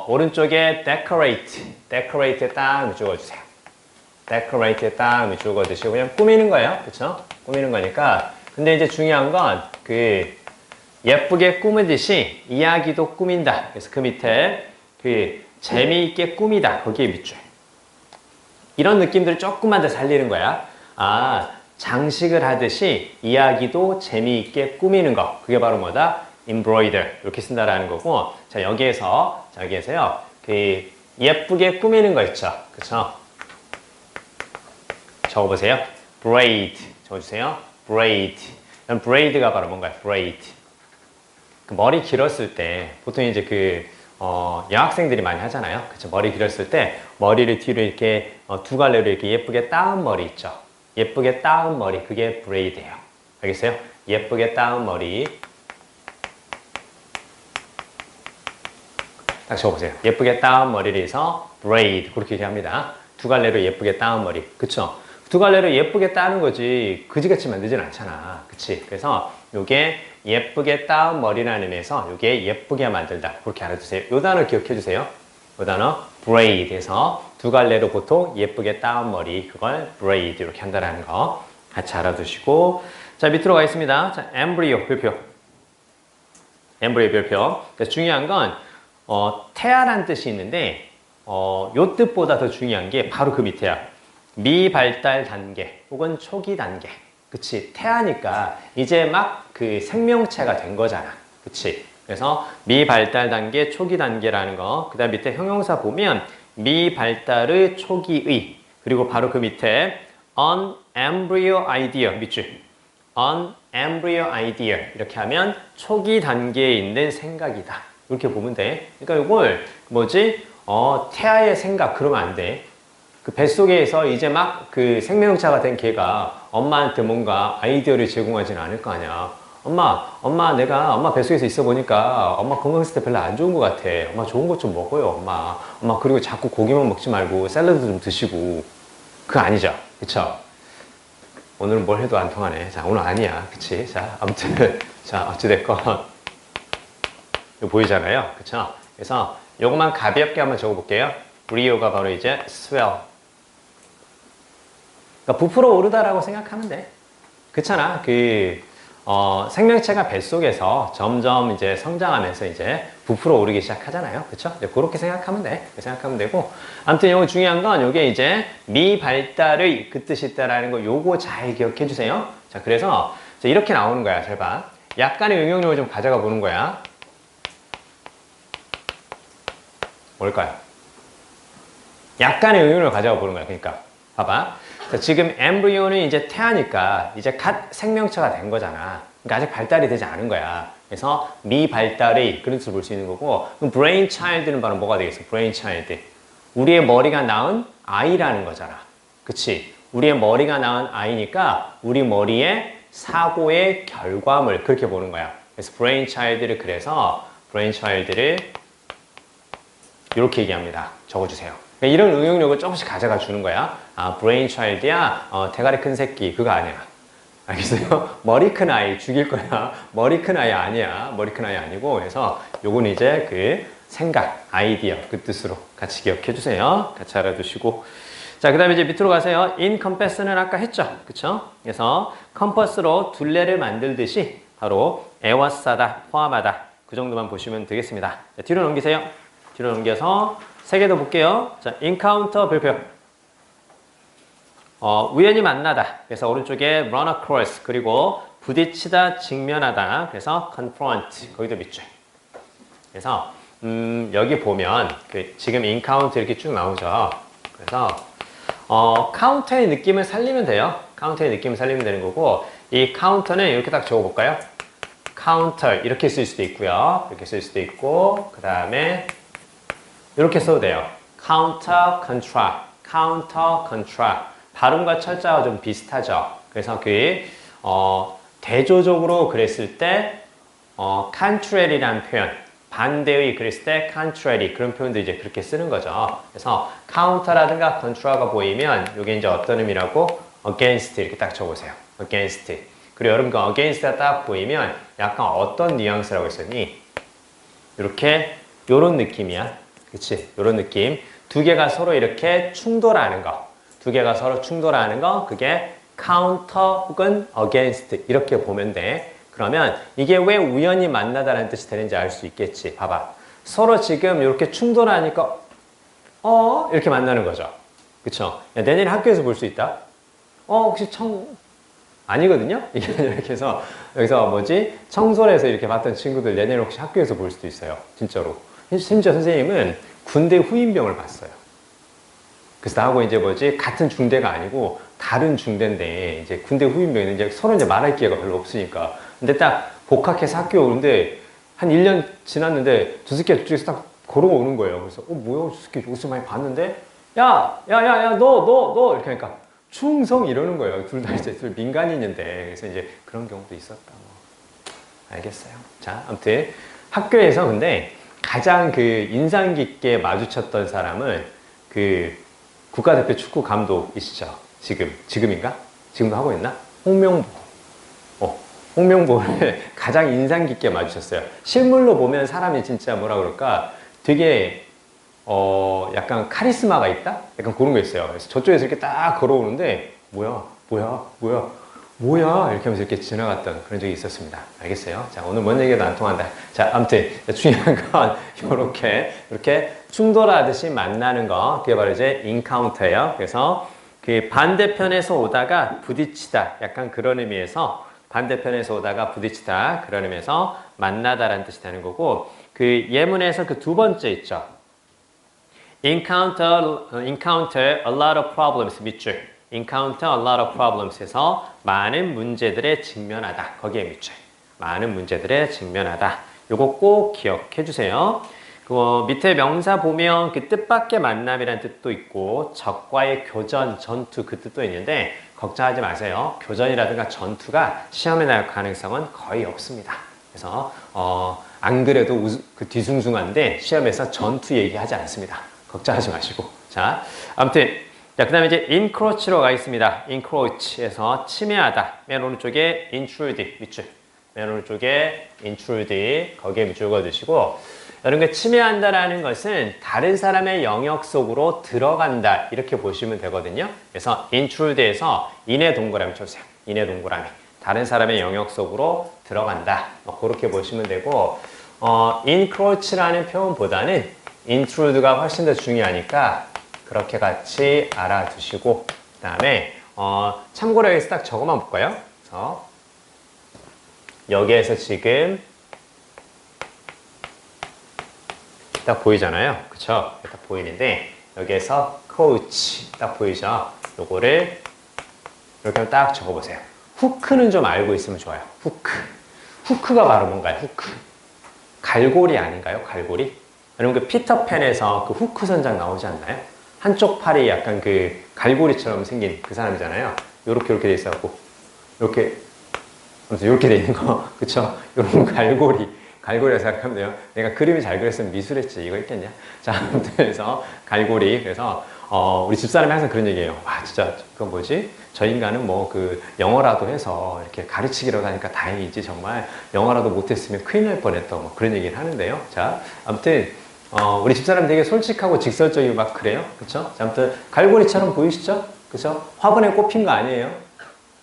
오른쪽에 decorate에 딱 적어주세요. decorate에 딱 적어주시고 그냥 꾸미는 거예요. 그쵸? 꾸미는 거니까. 근데 이제 중요한 건 그 예쁘게 꾸미듯이 이야기도 꾸민다. 그래서 그 밑에 그 재미있게 꾸미다. 거기에 밑줄. 이런 느낌들을 조금만 더 살리는 거야. 아, 장식을 하듯이 이야기도 재미있게 꾸미는 거. 그게 바로 뭐다? embroider. 이렇게 쓴다라는 거고. 자, 여기에서요. 그 예쁘게 꾸미는 거 있죠. 그쵸? 적어보세요. braid. 적어주세요. braid. braid가 바로 뭔가요? braid. 그 머리 길었을 때, 보통 이제 여학생들이 많이 하잖아요. 그쵸? 머리 길었을 때, 머리를 뒤로 이렇게 두 갈래로 이렇게 예쁘게 따은 머리 있죠. 예쁘게 따은 머리. 그게 braid예요. 알겠어요? 예쁘게 따은 머리. 딱 적어보세요. 예쁘게 따은 머리를 해서 braid. 그렇게 얘기합니다. 두 갈래로 예쁘게 따은 머리. 그쵸? 두 갈래로 예쁘게 따는 거지 그지같이 만들진 않잖아. 그치? 그래서 요게 예쁘게 따은 머리라는 의미에서 요게 예쁘게 만들다. 그렇게 알아두세요. 요 단어 기억해 주세요. 요 단어 braid에서 두 갈래로 보통 예쁘게 따은 머리 그걸 braid 이렇게 한다라는 거 같이 알아두시고 자 밑으로 가겠습니다. 자 embryo 별표 embryo 별표 중요한 건 태아란 뜻이 있는데 요 뜻보다 더 중요한 게 바로 그 밑에야. 미발달 단계 혹은 초기 단계. 그치? 태아니까 이제 막 그 생명체가 된 거잖아. 그치? 그래서 미발달 단계, 초기 단계라는 거. 그 다음 밑에 형용사 보면 미발달의 초기의. 그리고 바로 그 밑에 an embryo idea. 밑줄. an embryo idea. 이렇게 하면 초기 단계에 있는 생각이다. 이렇게 보면 돼. 그러니까 이걸 뭐지? 태아의 생각. 그러면 안 돼. 그 뱃속에서 이제 막 그 생명체가 된 걔가 엄마한테 뭔가 아이디어를 제공하진 않을 거 아니야. 내가 엄마 뱃속에서 있어 보니까 엄마 건강했을 때 별로 안 좋은 것 같아. 엄마 좋은 것 좀 먹어요, 엄마 그리고 자꾸 고기만 먹지 말고 샐러드 좀 드시고. 그거 아니죠. 그쵸? 오늘은 뭘 해도 안 통하네. 자, 오늘 아니야. 그치? 자, 아무튼. 자, 어찌됐건. 이거 보이잖아요. 그쵸? 그래서 요것만 가볍게 한번 적어볼게요. 브리오가 바로 이제 swell. 그러니까 부풀어 오르다라고 생각하면 돼. 그렇잖아. 생명체가 뱃속에서 점점 이제 성장하면서 이제 부풀어 오르기 시작하잖아요. 그렇죠? 그렇게 생각하면 돼. 생각하면 되고. 아무튼 요거 중요한 건 요게 이제 미발달의 그 뜻이 있다라는 거 요거 잘 기억해 주세요. 자, 그래서 이렇게 나오는 거야. 잘 봐. 약간의 응용력을 좀 가져가 보는 거야. 뭘까요? 약간의 응용력을 가져가 보는 거야. 그러니까 봐봐. 자, 지금 엠브리오는 이제 태아니까 이제 갓 생명체가 된 거잖아. 그러니까 아직 발달이 되지 않은 거야. 그래서 미발달의 그런 뜻을 볼 수 있는 거고, 그럼 brain child는 바로 뭐가 되겠어? brain child. 우리의 머리가 낳은 아이라는 거잖아. 그치? 우리의 머리가 낳은 아이니까 우리 머리의 사고의 결과물 그렇게 보는 거야. 그래서 brain child를 이렇게 얘기합니다. 적어주세요. 이런 응용력을 조금씩 가져가 주는 거야. 아, 브레인 차일드야? 대가리 큰 새끼. 그거 아니야. 알겠어요? 머리 큰 아이 죽일 거야. 머리 큰 아이 아니야. 머리 큰 아이 아니고. 그래서 요건 이제 그 생각, 아이디어 그 뜻으로 같이 기억해 주세요. 같이 알아두시고. 자, 그 다음에 이제 밑으로 가세요. encompass는 아까 했죠. 그쵸? 그래서 컴퍼스로 둘레를 만들듯이 바로 에워싸다, 포함하다. 그 정도만 보시면 되겠습니다. 자, 뒤로 넘기세요. 뒤로 넘겨서 세 개 더 볼게요. 자, encounter 별표. 우연히 만나다. 그래서 오른쪽에 run across. 그리고 부딪히다, 직면하다. 그래서 confront. 거기도 밑줄. 그래서 여기 보면 지금 encounter 이렇게 쭉 나오죠. 그래서 카운터의 느낌을 살리면 돼요. 카운터의 느낌을 살리면 되는 거고, 이 카운터는 이렇게 딱 적어볼까요? 카운터 이렇게 쓸 수도 있고요. 이렇게 쓸 수도 있고, 그 다음에 이렇게 써도 돼요. counter, contra, counter, contra. 발음과 철자가 좀 비슷하죠. 그래서 대조적으로 그랬을 때 contrary라는 표현, 반대의 그랬을 때 contrary 그런 표현도 이제 그렇게 쓰는 거죠. 그래서 counter라든가 contra가 보이면 이게 이제 어떤 의미라고 against 이렇게 딱 적으세요. against. 그리고 여러분과 against가 딱 보이면 약간 어떤 뉘앙스라고 했었니? 이렇게 요런 느낌이야. 그치? 요런 느낌. 두 개가 서로 이렇게 충돌하는 거. 두 개가 서로 충돌하는 거. 그게 counter 혹은 against 이렇게 보면 돼. 그러면 이게 왜 우연히 만나다라는 뜻이 되는지 알 수 있겠지. 봐봐. 서로 지금 이렇게 충돌하니까 이렇게 만나는 거죠. 그쵸? 야, 내년에 학교에서 볼 수 있다? 혹시 아니거든요? 이렇게 해서 여기서 청솔에서 이렇게 봤던 친구들 내년에 혹시 학교에서 볼 수도 있어요. 진짜로. 심지어 선생님은 군대 후임병을 봤어요. 그래서 나하고 이제 같은 중대가 아니고 다른 중대인데 이제 군대 후임병이 이제 서로 이제 말할 기회가 별로 없으니까. 근데 딱 복학해서 학교 오는데 한 1년 지났는데 두 새끼가 저쪽에서 딱 걸어오는 거예요. 그래서 뭐야 저 새끼 어디서 많이 봤는데 야 너 이렇게 하니까 충성 이러는 거예요. 둘 다 이제 민간인인데. 그래서 이제 그런 경우도 있었다. 알겠어요. 자, 아무튼 학교에서 근데 가장 인상 깊게 마주쳤던 사람은 국가대표 축구 감독이시죠. 지금인가? 지금도 하고 있나? 홍명보를 가장 인상 깊게 마주쳤어요. 실물로 보면 사람이 진짜 뭐라 그럴까? 되게 약간 카리스마가 있다? 약간 그런 거 있어요. 그래서 저쪽에서 이렇게 딱 걸어오는데 뭐야 이렇게 하면서 이렇게 지나갔던 그런 적이 있었습니다. 알겠어요? 자, 오늘 뭔 얘기도 안 통한다. 자, 아무튼 중요한 건 이렇게 충돌하듯이 만나는 거, 그게 바로 이제 encounter예요. 그래서 반대편에서 오다가 부딪히다, 약간 그런 의미에서 반대편에서 오다가 부딪히다 그런 의미에서 만나다라는 뜻이 되는 거고, 예문에서 두 번째 있죠. encounter a lot of problems 밑줄. encounter a lot of problems 해서 많은 문제들에 직면하다. 거기에 밑줄. 많은 문제들에 직면하다. 요거 꼭 기억해 주세요. 밑에 명사 보면 뜻밖의 만남이라는 뜻도 있고 적과의 교전, 전투 그 뜻도 있는데 걱정하지 마세요. 교전이라든가 전투가 시험에 나올 가능성은 거의 없습니다. 그래서 안 그래도 뒤숭숭한데 시험에서 전투 얘기하지 않습니다. 걱정하지 마시고. 자, 아무튼 자, 그 다음에 이제 encroach로 가겠습니다. encroach에서 침해하다. 맨 오른쪽에 intrude 밑줄. 맨 오른쪽에 intrude 거기에 밑줄 그어주시고, 여러분 침해한다라는 것은 다른 사람의 영역 속으로 들어간다 이렇게 보시면 되거든요. 그래서 intrude에서 인의 동그라미 쳐주세요. 인의 동그라미. 다른 사람의 영역 속으로 들어간다. 그렇게 보시면 되고, encroach라는 표현보다는 intrude가 훨씬 더 중요하니까 그렇게 같이 알아두시고, 그 다음에 참고로 여기서 딱 저거만 볼까요? 그래서 여기에서 지금 딱 보이잖아요. 그쵸? 딱 보이는데 여기에서 coach 딱 보이죠? 요거를 이렇게 하면 딱 적어보세요. 후크는 좀 알고 있으면 좋아요. 후크가 바로 뭔가요? 후크. 갈고리 아닌가요? 갈고리? 여러분 피터팬에서 후크 선장 나오지 않나요? 한쪽 팔이 약간 갈고리처럼 생긴 그 사람이잖아요. 요렇게 돼 있어갖고 요렇게 돼 있는 거 그쵸? 요런 갈고리라 생각하면 돼요. 내가 그림이 잘 그렸으면 미술했지 이거 있겠냐? 자, 아무튼 그래서 갈고리. 그래서 우리 집사람이 항상 그런 얘기해요. 와 진짜 그건 뭐지? 저 인간은 영어라도 해서 이렇게 가르치기라도 하니까 다행이지 정말 영어라도 못했으면 큰일 날 뻔했다 그런 얘기를 하는데요. 자, 아무튼 우리 집사람 되게 솔직하고 직설적이고 막 그래요. 그쵸? 자, 아무튼 갈고리처럼 보이시죠? 그쵸? 화분에 꼽힌 거 아니에요.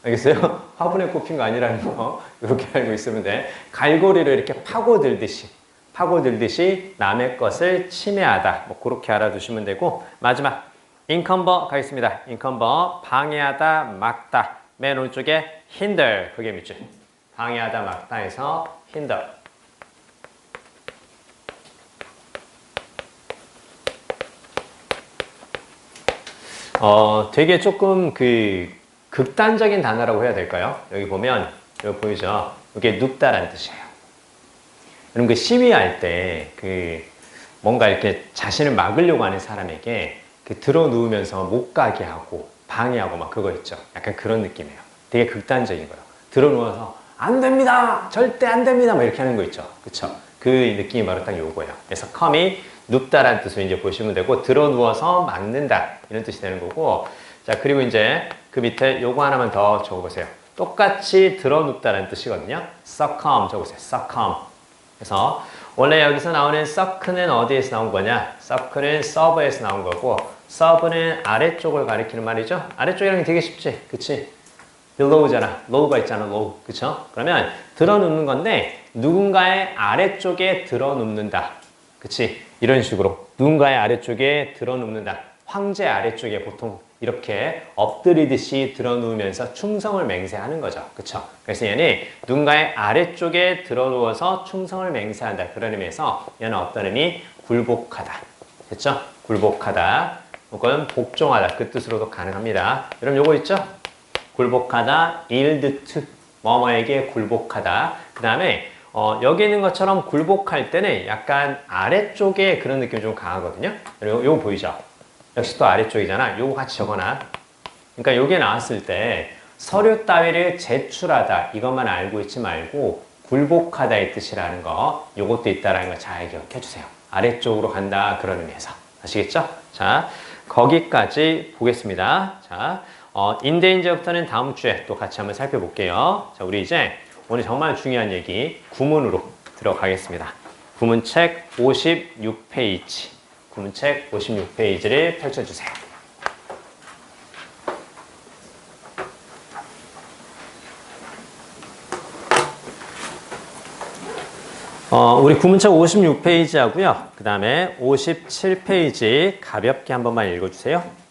알겠어요? 화분에 꼽힌 거 아니라는 거 이렇게 알고 있으면 돼. 갈고리를 이렇게 파고들듯이 파고들듯이 남의 것을 침해하다. 뭐 그렇게 알아두시면 되고 마지막 인컨버 가겠습니다. 인컨버 방해하다, 막다. 맨 오른쪽에 hinder 그게 밑줄. 방해하다, 막다에서 hinder. 되게 조금 극단적인 단어라고 해야 될까요? 여기 보면 여기 보이죠? 이게 눕다라는 뜻이에요. 여러분 시위할 때 뭔가 이렇게 자신을 막으려고 하는 사람에게 들어 누우면서 못 가게 하고 방해하고 막 그거 있죠. 약간 그런 느낌이에요. 되게 극단적인 거예요. 들어 누워서 안 됩니다. 절대 안 됩니다. 막 이렇게 하는 거 있죠. 그쵸? 그 느낌이 바로 딱 요거예요. 그래서 come이 눕다라는 뜻으로 이제 보시면 되고 들어 누워서 막는다 이런 뜻이 되는 거고 자 그리고 이제 그 밑에 요거 하나만 더 적어보세요. 똑같이 들어 눕다라는 뜻이거든요. succumb 적으세요. succumb. 그래서 원래 여기서 나오는 suck는 어디에서 나온 거냐? suck는 serve에서 나온 거고 serve는 아래쪽을 가리키는 말이죠. 아래쪽이라는 게 되게 쉽지. 그치? below잖아. low가 있잖아. low. 그쵸? 그러면 들어 눕는 건데 누군가의 아래쪽에 들어 눕는다. 그치? 이런 식으로 누군가의 아래쪽에 들어 눕는다. 황제 아래쪽에 보통 이렇게 엎드리듯이 들어 누우면서 충성을 맹세하는 거죠. 그쵸? 그래서 얘는 누군가의 아래쪽에 들어 누워서 충성을 맹세한다. 그런 의미에서 얘는 어떤 의미? 굴복하다. 됐죠? 굴복하다. 혹은 복종하다. 그 뜻으로도 가능합니다. 여러분 요거 있죠? 굴복하다, yield to, 뭐뭐에게 굴복하다. 그 다음에 여기 있는 것처럼 굴복할 때는 약간 아래쪽에 그런 느낌이 좀 강하거든요. 요거 보이죠? 역시 또 아래쪽이잖아. 요거 같이 적어놔. 그러니까 요게 나왔을 때 서류 따위를 제출하다 이것만 알고 있지 말고 굴복하다의 뜻이라는 거 요것도 있다라는 거 잘 기억해 주세요. 아래쪽으로 간다 그런 의미에서 아시겠죠? 자 거기까지 보겠습니다. 자 인데인저부터는 다음 주에 또 같이 한번 살펴볼게요. 자 우리 이제 오늘 정말 중요한 얘기 구문으로 들어가겠습니다. 구문책 56페이지 구문책 56페이지를 펼쳐주세요. 우리 구문책 56페이지 하고요. 그 다음에 57페이지 가볍게 한 번만 읽어주세요.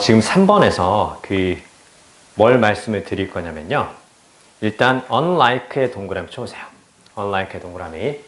지금 3번에서 뭘 말씀을 드릴 거냐면요. 일단 unlike의 동그라미 쳐보세요. unlike의 동그라미.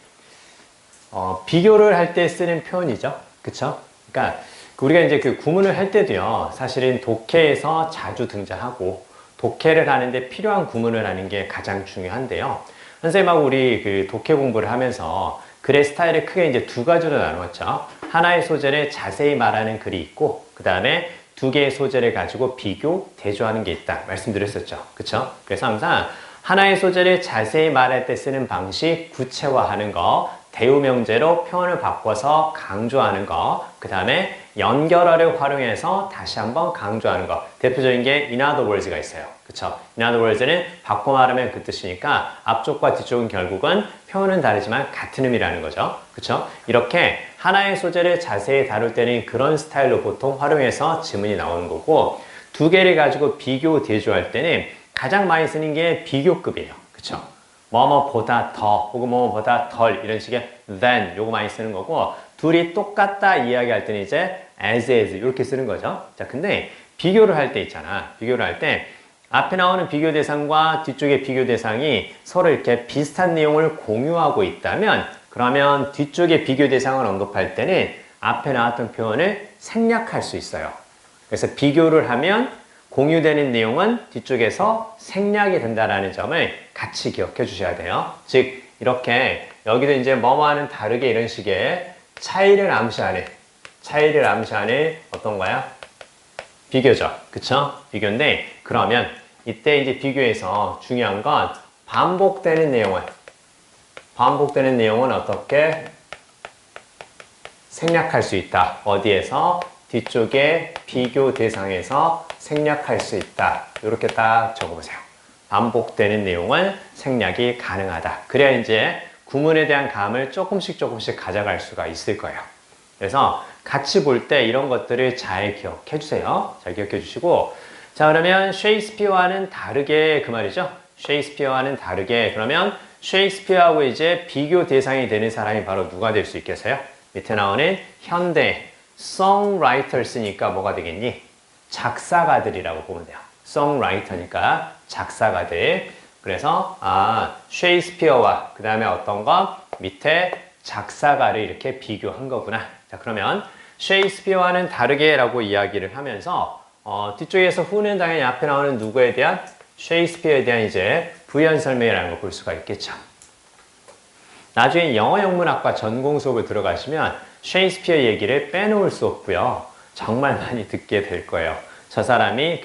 비교를 할 때 쓰는 표현이죠. 그쵸? 그러니까 우리가 이제 구문을 할 때도요. 사실은 독해에서 자주 등장하고 독해를 하는데 필요한 구문을 하는 게 가장 중요한데요. 선생님하고 우리 독해 공부를 하면서 글의 스타일을 크게 이제 두 가지로 나누었죠. 하나의 소재를 자세히 말하는 글이 있고 그 다음에 두 개의 소재를 가지고 비교, 대조하는 게 있다 말씀드렸었죠. 그쵸? 그래서 항상 하나의 소재를 자세히 말할 때 쓰는 방식, 구체화하는 거, 대우명제로 표현을 바꿔서 강조하는 거, 그 다음에 연결어를 활용해서 다시 한번 강조하는 거. 대표적인 게 in other words가 있어요. 그쵸? in other words는 바꿔 말하면 그 뜻이니까 앞쪽과 뒤쪽은 결국은 표현은 다르지만 같은 의미라는 거죠. 그쵸? 이렇게 하나의 소재를 자세히 다룰 때는 그런 스타일로 보통 활용해서 지문이 나오는 거고, 두 개를 가지고 비교, 대조할 때는 가장 많이 쓰는 게 비교급이에요. 그쵸? 뭐뭐보다 더 혹은 뭐뭐보다 덜 이런 식의 than 요거 많이 쓰는 거고, 둘이 똑같다 이야기할 때는 이제 as 이렇게 쓰는 거죠. 자, 근데 비교를 할 때 있잖아. 비교를 할 때 앞에 나오는 비교 대상과 뒤쪽의 비교 대상이 서로 이렇게 비슷한 내용을 공유하고 있다면, 그러면 뒤쪽의 비교 대상을 언급할 때는 앞에 나왔던 표현을 생략할 수 있어요. 그래서 비교를 하면 공유되는 내용은 뒤쪽에서 생략이 된다는 점을 같이 기억해 주셔야 돼요. 즉, 이렇게 여기도 이제 뭐뭐와는 다르게 이런 식의 차이를 암시하는 어떤 거야? 비교죠. 그쵸? 비교인데, 그러면 이때 이제 비교에서 중요한 건 반복되는 내용은 어떻게 생략할 수 있다. 어디에서? 뒤쪽에 비교 대상에서 생략할 수 있다. 이렇게 딱 적어보세요. 반복되는 내용은 생략이 가능하다. 그래야 이제 구문에 대한 감을 조금씩 가져갈 수가 있을 거예요. 그래서 같이 볼 때 이런 것들을 잘 기억해 주세요. 잘 기억해 주시고, 자, 그러면 셰익스피어와는 다르게 그 말이죠. 셰익스피어와는 다르게, 그러면 셰익스피어하고 이제 비교 대상이 되는 사람이 바로 누가 될 수 있겠어요? 밑에 나오는 현대 songwriters니까 뭐가 되겠니? 작사가들이라고 보면 돼요. songwriter니까 작사가들. 그래서 셰익스피어와 그 다음에 어떤 거? 밑에 작사가를 이렇게 비교한 거구나. 자, 그러면 셰익스피어와는 다르게 라고 이야기를 하면서 뒤쪽에서 who는 당연히 앞에 나오는 누구에 대한? 셰익스피어에 대한 이제 부연 설명이라는 걸 볼 수가 있겠죠. 나중에 영어 영문학과 전공 수업을 들어가시면 셰익스피어 얘기를 빼놓을 수 없고요. 정말 많이 듣게 될 거예요. 저 사람이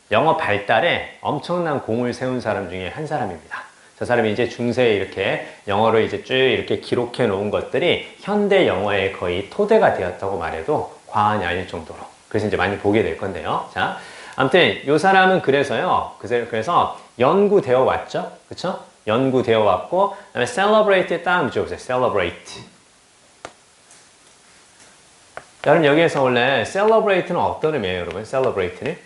영어 발달에 엄청난 공을 세운 사람 중에 한 사람입니다. 저 사람이 이제 중세에 이렇게 영어를 이제 쭉 이렇게 기록해 놓은 것들이 현대 영어의 거의 토대가 되었다고 말해도 과언이 아닐 정도로. 그래서 이제 많이 보게 될 건데요. 자, 아무튼 이 사람은 그래서 연구되어 왔죠. 그쵸? 연구되어 왔고, 그 다음에 celebrate에 딱 붙여보세요. celebrate. 여러분, 여기에서 원래 celebrate는 어떤 의미예요, 여러분? celebrate는?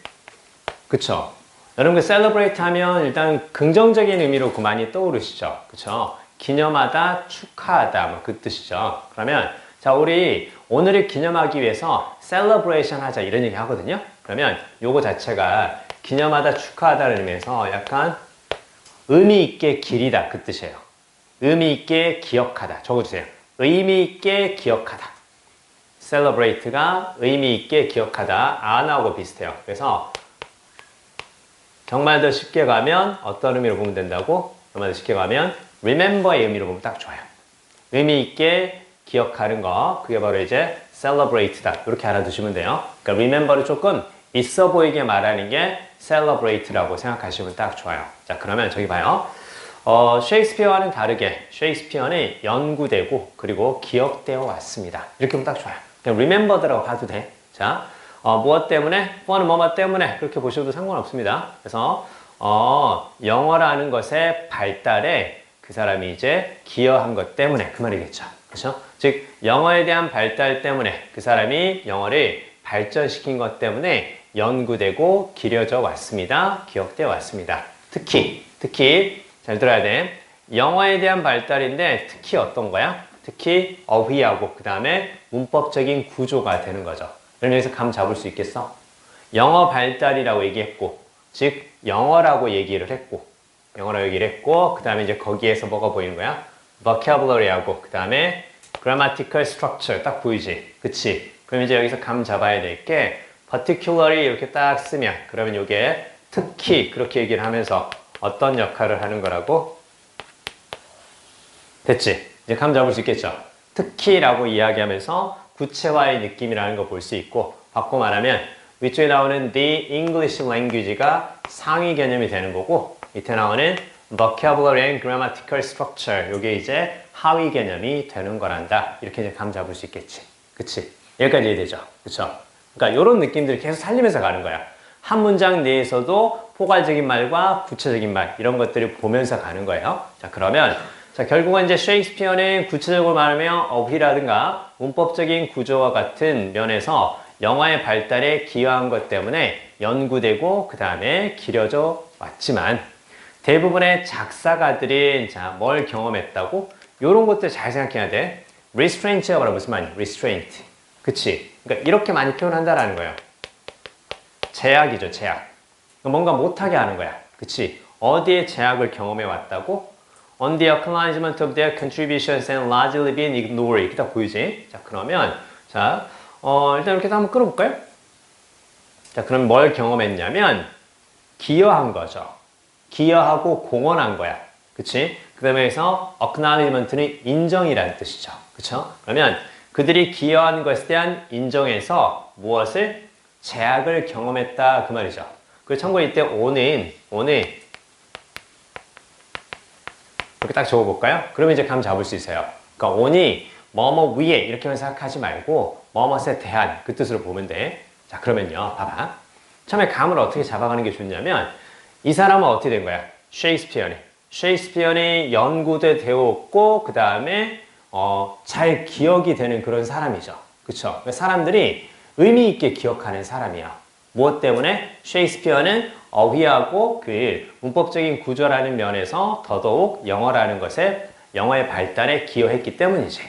그쵸? 여러분, 그 celebrate 하면 일단 긍정적인 의미로 많이 떠오르시죠? 그쵸? 기념하다, 축하하다, 뭐 그 뜻이죠. 그러면, 자, 우리 오늘을 기념하기 위해서 celebration 하자, 이런 얘기 하거든요? 그러면 요거 자체가 기념하다, 축하하다를 의미해서 약간 의미 있게 기리다, 그 뜻이에요. 의미 있게 기억하다. 적어주세요. 의미 있게 기억하다. celebrate가 의미 있게 기억하다. 안하고 비슷해요. 그래서 정말 더 쉽게 가면 어떤 의미로 보면 된다고? 정말 더 쉽게 가면 remember의 의미로 보면 딱 좋아요. 의미 있게 기억하는 거, 그게 바로 이제 celebrate다. 이렇게 알아두시면 돼요. 그러니까 remember를 조금 있어 보이게 말하는 게 celebrate라고 생각하시면 딱 좋아요. 자, 그러면 저기 봐요. 셰익스피어와는 다르게 셰익스피어는 연구되고 그리고 기억되어 왔습니다. 이렇게 보면 딱 좋아요. 그냥 remembered라고 봐도 돼. 자, 무엇 때문에? for는 뭐뭐 때문에 그렇게 보셔도 상관없습니다. 그래서 영어라는 것의 발달에 그 사람이 이제 기여한 것 때문에 그 말이겠죠. 그렇죠? 즉 영어에 대한 발달 때문에 그 사람이 영어를 발전시킨 것 때문에 연구되고 기려져 왔습니다. 기억되어 왔습니다. 특히 잘 들어야 돼. 영어에 대한 발달인데 특히 어떤 거야? 특히 어휘하고 그 다음에 문법적인 구조가 되는 거죠. 그럼 여기서 감 잡을 수 있겠어? 영어 발달이라고 얘기했고, 즉 영어라고 얘기를 했고, 그 다음에 이제 거기에서 뭐가 보이는 거야? vocabulary하고 그 다음에 grammatical structure 딱 보이지? 그치? 그럼 이제 여기서 감 잡아야 될 게 particularly 이렇게 딱 쓰면 그러면 이게 특히 그렇게 얘기를 하면서 어떤 역할을 하는 거라고? 됐지? 이제 감 잡을 수 있겠죠? 특히라고 이야기하면서 구체화의 느낌이라는 거 볼 수 있고, 바꿔 말하면 위쪽에 나오는 the English language가 상위 개념이 되는 거고, 밑에 나오는 vocabulary and grammatical structure. 요게 이제 하위 개념이 되는 거란다. 이렇게 이제 감 잡을 수 있겠지. 그치? 여기까지 이해되죠? 그쵸? 그러니까 이런 느낌들을 계속 살리면서 가는 거야. 한 문장 내에서도 포괄적인 말과 구체적인 말 이런 것들을 보면서 가는 거예요. 자, 그러면 자, 결국은 이제 셰익스피어는 구체적으로 말하면 어휘라든가 문법적인 구조와 같은 면에서 영화의 발달에 기여한 것 때문에 연구되고 그 다음에 길어져 왔지만 대부분의 작사가들은 자, 뭘 경험했다고? 이런 것들 잘 생각해야 돼. restraint가 바로 무슨 말이야? restraint. 그치? 그러니까 이렇게 많이 표현한다라는 거예요. 제약이죠, 제약. 뭔가 못하게 하는 거야. 그치? 어디에 제약을 경험해 왔다고? On the acknowledgement of their contributions and largely been ignored. 이렇게 딱 보이지? 자, 그러면, 자, 일단 이렇게 한번 끌어볼까요? 자, 그럼 뭘 경험했냐면, 기여한 거죠. 기여하고 공헌한 거야. 그치? 그 다음에 해서 acknowledgement는 인정이라는 뜻이죠. 그쵸? 그러면 그들이 기여한 것에 대한 인정에서 무엇을? 제약을 경험했다. 그 말이죠. 그리고 참고로 이때 on은 이렇게 딱 적어볼까요? 그러면 이제 감 잡을 수 있어요. 그러니까 on이 뭐뭐 위에 이렇게만 생각하지 말고 뭐뭐에 대한 그 뜻으로 보면 돼. 자, 그러면요. 봐봐. 처음에 감을 어떻게 잡아가는 게 좋냐면 이 사람은 어떻게 된 거야? 셰익스피어는 연구도 되었고 그 다음에 잘 기억이 되는 그런 사람이죠. 그쵸? 사람들이 의미 있게 기억하는 사람이야. 무엇 때문에? 셰익스피어는 어휘하고 그 문법적인 구조라는 면에서 더더욱 영어라는 것에 영어의 발달에 기여했기 때문이지.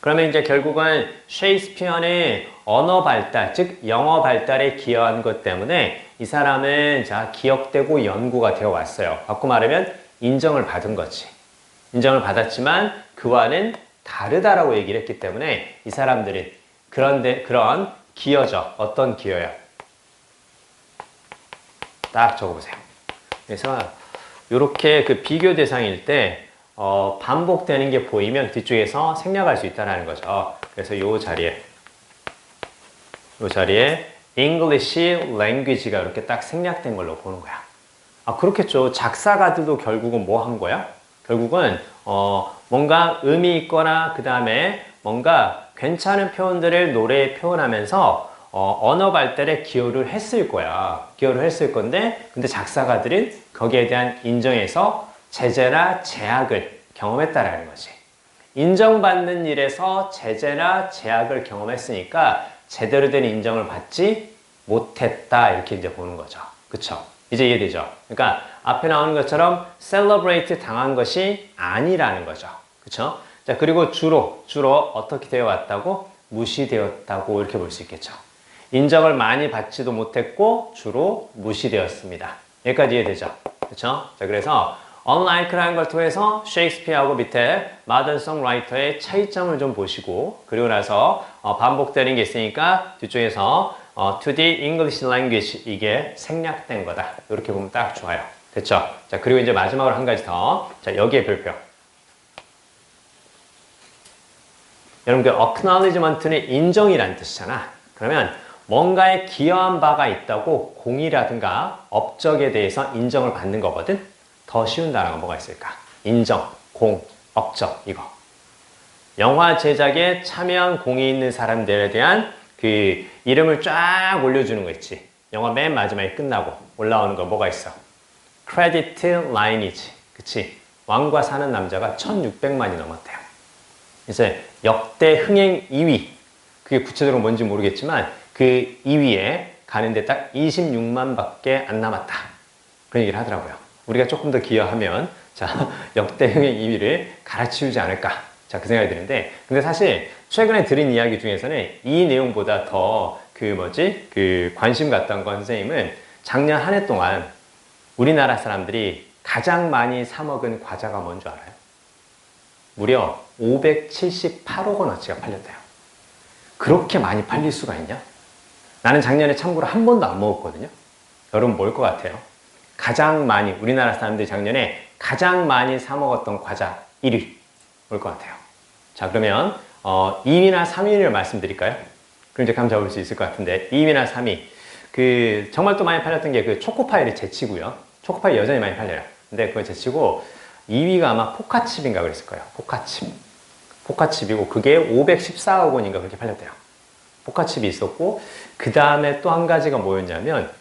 그러면 이제 결국은 셰익스피어는 언어 발달, 즉 영어 발달에 기여한 것 때문에 이 사람은 자 기억되고 연구가 되어 왔어요. 바꿔 말하면 인정을 받은 거지. 인정을 받았지만 그와는 다르다라고 얘기를 했기 때문에 이 사람들은 그런 기여죠. 어떤 기여야? 딱 적어보세요. 그래서 이렇게 그 비교 대상일 때 반복되는 게 보이면 뒤쪽에서 생략할 수 있다는 거죠. 그래서 이 자리에 English language가 이렇게 딱 생략된 걸로 보는 거야. 아, 그렇겠죠. 작사가들도 결국은 뭐 한 거야? 결국은 뭔가 의미 있거나 그 다음에 뭔가 괜찮은 표현들을 노래에 표현하면서 언어 발달에 기여를 했을 거야. 기여를 했을 건데 근데 작사가들은 거기에 대한 인정에서 제재나 제약을 경험했다라는 거지. 인정받는 일에서 제재나 제약을 경험했으니까 제대로 된 인정을 받지 못했다 이렇게 이제 보는 거죠. 그쵸? 이제 이해되죠? 그러니까 앞에 나오는 것처럼 celebrate 당한 것이 아니라는 거죠. 그쵸? 자, 그리고 주로 어떻게 되어 왔다고? 무시되었다고 이렇게 볼 수 있겠죠. 인정을 많이 받지도 못했고 주로 무시되었습니다. 여기까지 이해되죠? 그쵸? 자, 그래서 unlike라는 걸 통해서 셰익스피어하고 밑에 모던 송라이터의 차이점을 좀 보시고 그리고 나서 반복되는 게 있으니까 뒤쪽에서 to the English language 이게 생략된 거다. 이렇게 보면 딱 좋아요. 됐죠? 자, 그리고 이제 마지막으로 한 가지 더. 자, 여기에 별표. 여러분 그 acknowledgement는 인정이라는 뜻이잖아. 그러면 뭔가에 기여한 바가 있다고 공이라든가 업적에 대해서 인정을 받는 거거든. 더 쉬운 단어가 뭐가 있을까? 인정, 공, 업적 이거. 영화 제작에 참여한 공이 있는 사람들에 대한 그 이름을 쫙 올려주는 거 있지. 영화 맨 마지막에 끝나고 올라오는 거 뭐가 있어? 크레디트 라인이지. 그치? 왕과 사는 남자가 1600만이 넘었대요. 이제 역대 흥행 2위. 그게 구체적으로 뭔지 모르겠지만 그 2위에 가는데 딱 26만 밖에 안 남았다. 그런 얘기를 하더라고요. 우리가 조금 더 기여하면 자 역대 흥행 2위를 갈아치우지 않을까. 자, 그 생각이 드는데 근데 사실 최근에 들은 이야기 중에서는 이 내용보다 더 그 관심 갔던 건 선생님은 작년 한 해 동안 우리나라 사람들이 가장 많이 사 먹은 과자가 뭔 줄 알아요? 무려 578억 원어치가 팔렸대요. 그렇게 많이 팔릴 수가 있냐? 나는 작년에 참고로 한 번도 안 먹었거든요. 여러분 뭘 것 같아요? 가장 많이 우리나라 사람들이 작년에 가장 많이 사 먹었던 과자 1위 뭘 것 같아요? 자, 그러면 2위나 3위를 말씀드릴까요? 그럼 이제 감 잡을 수 있을 것 같은데 2위나 3위 그 정말 또 많이 팔렸던 게 그 초코파이를 제치고요. 초코파이 여전히 많이 팔려요. 근데 그거 제치고 2위가 아마 포카칩인가 그랬을 거예요. 포카칩. 포카칩이고 그게 514억 원인가 그렇게 팔렸대요. 포카칩이 있었고 그 다음에 또 한 가지가 뭐였냐면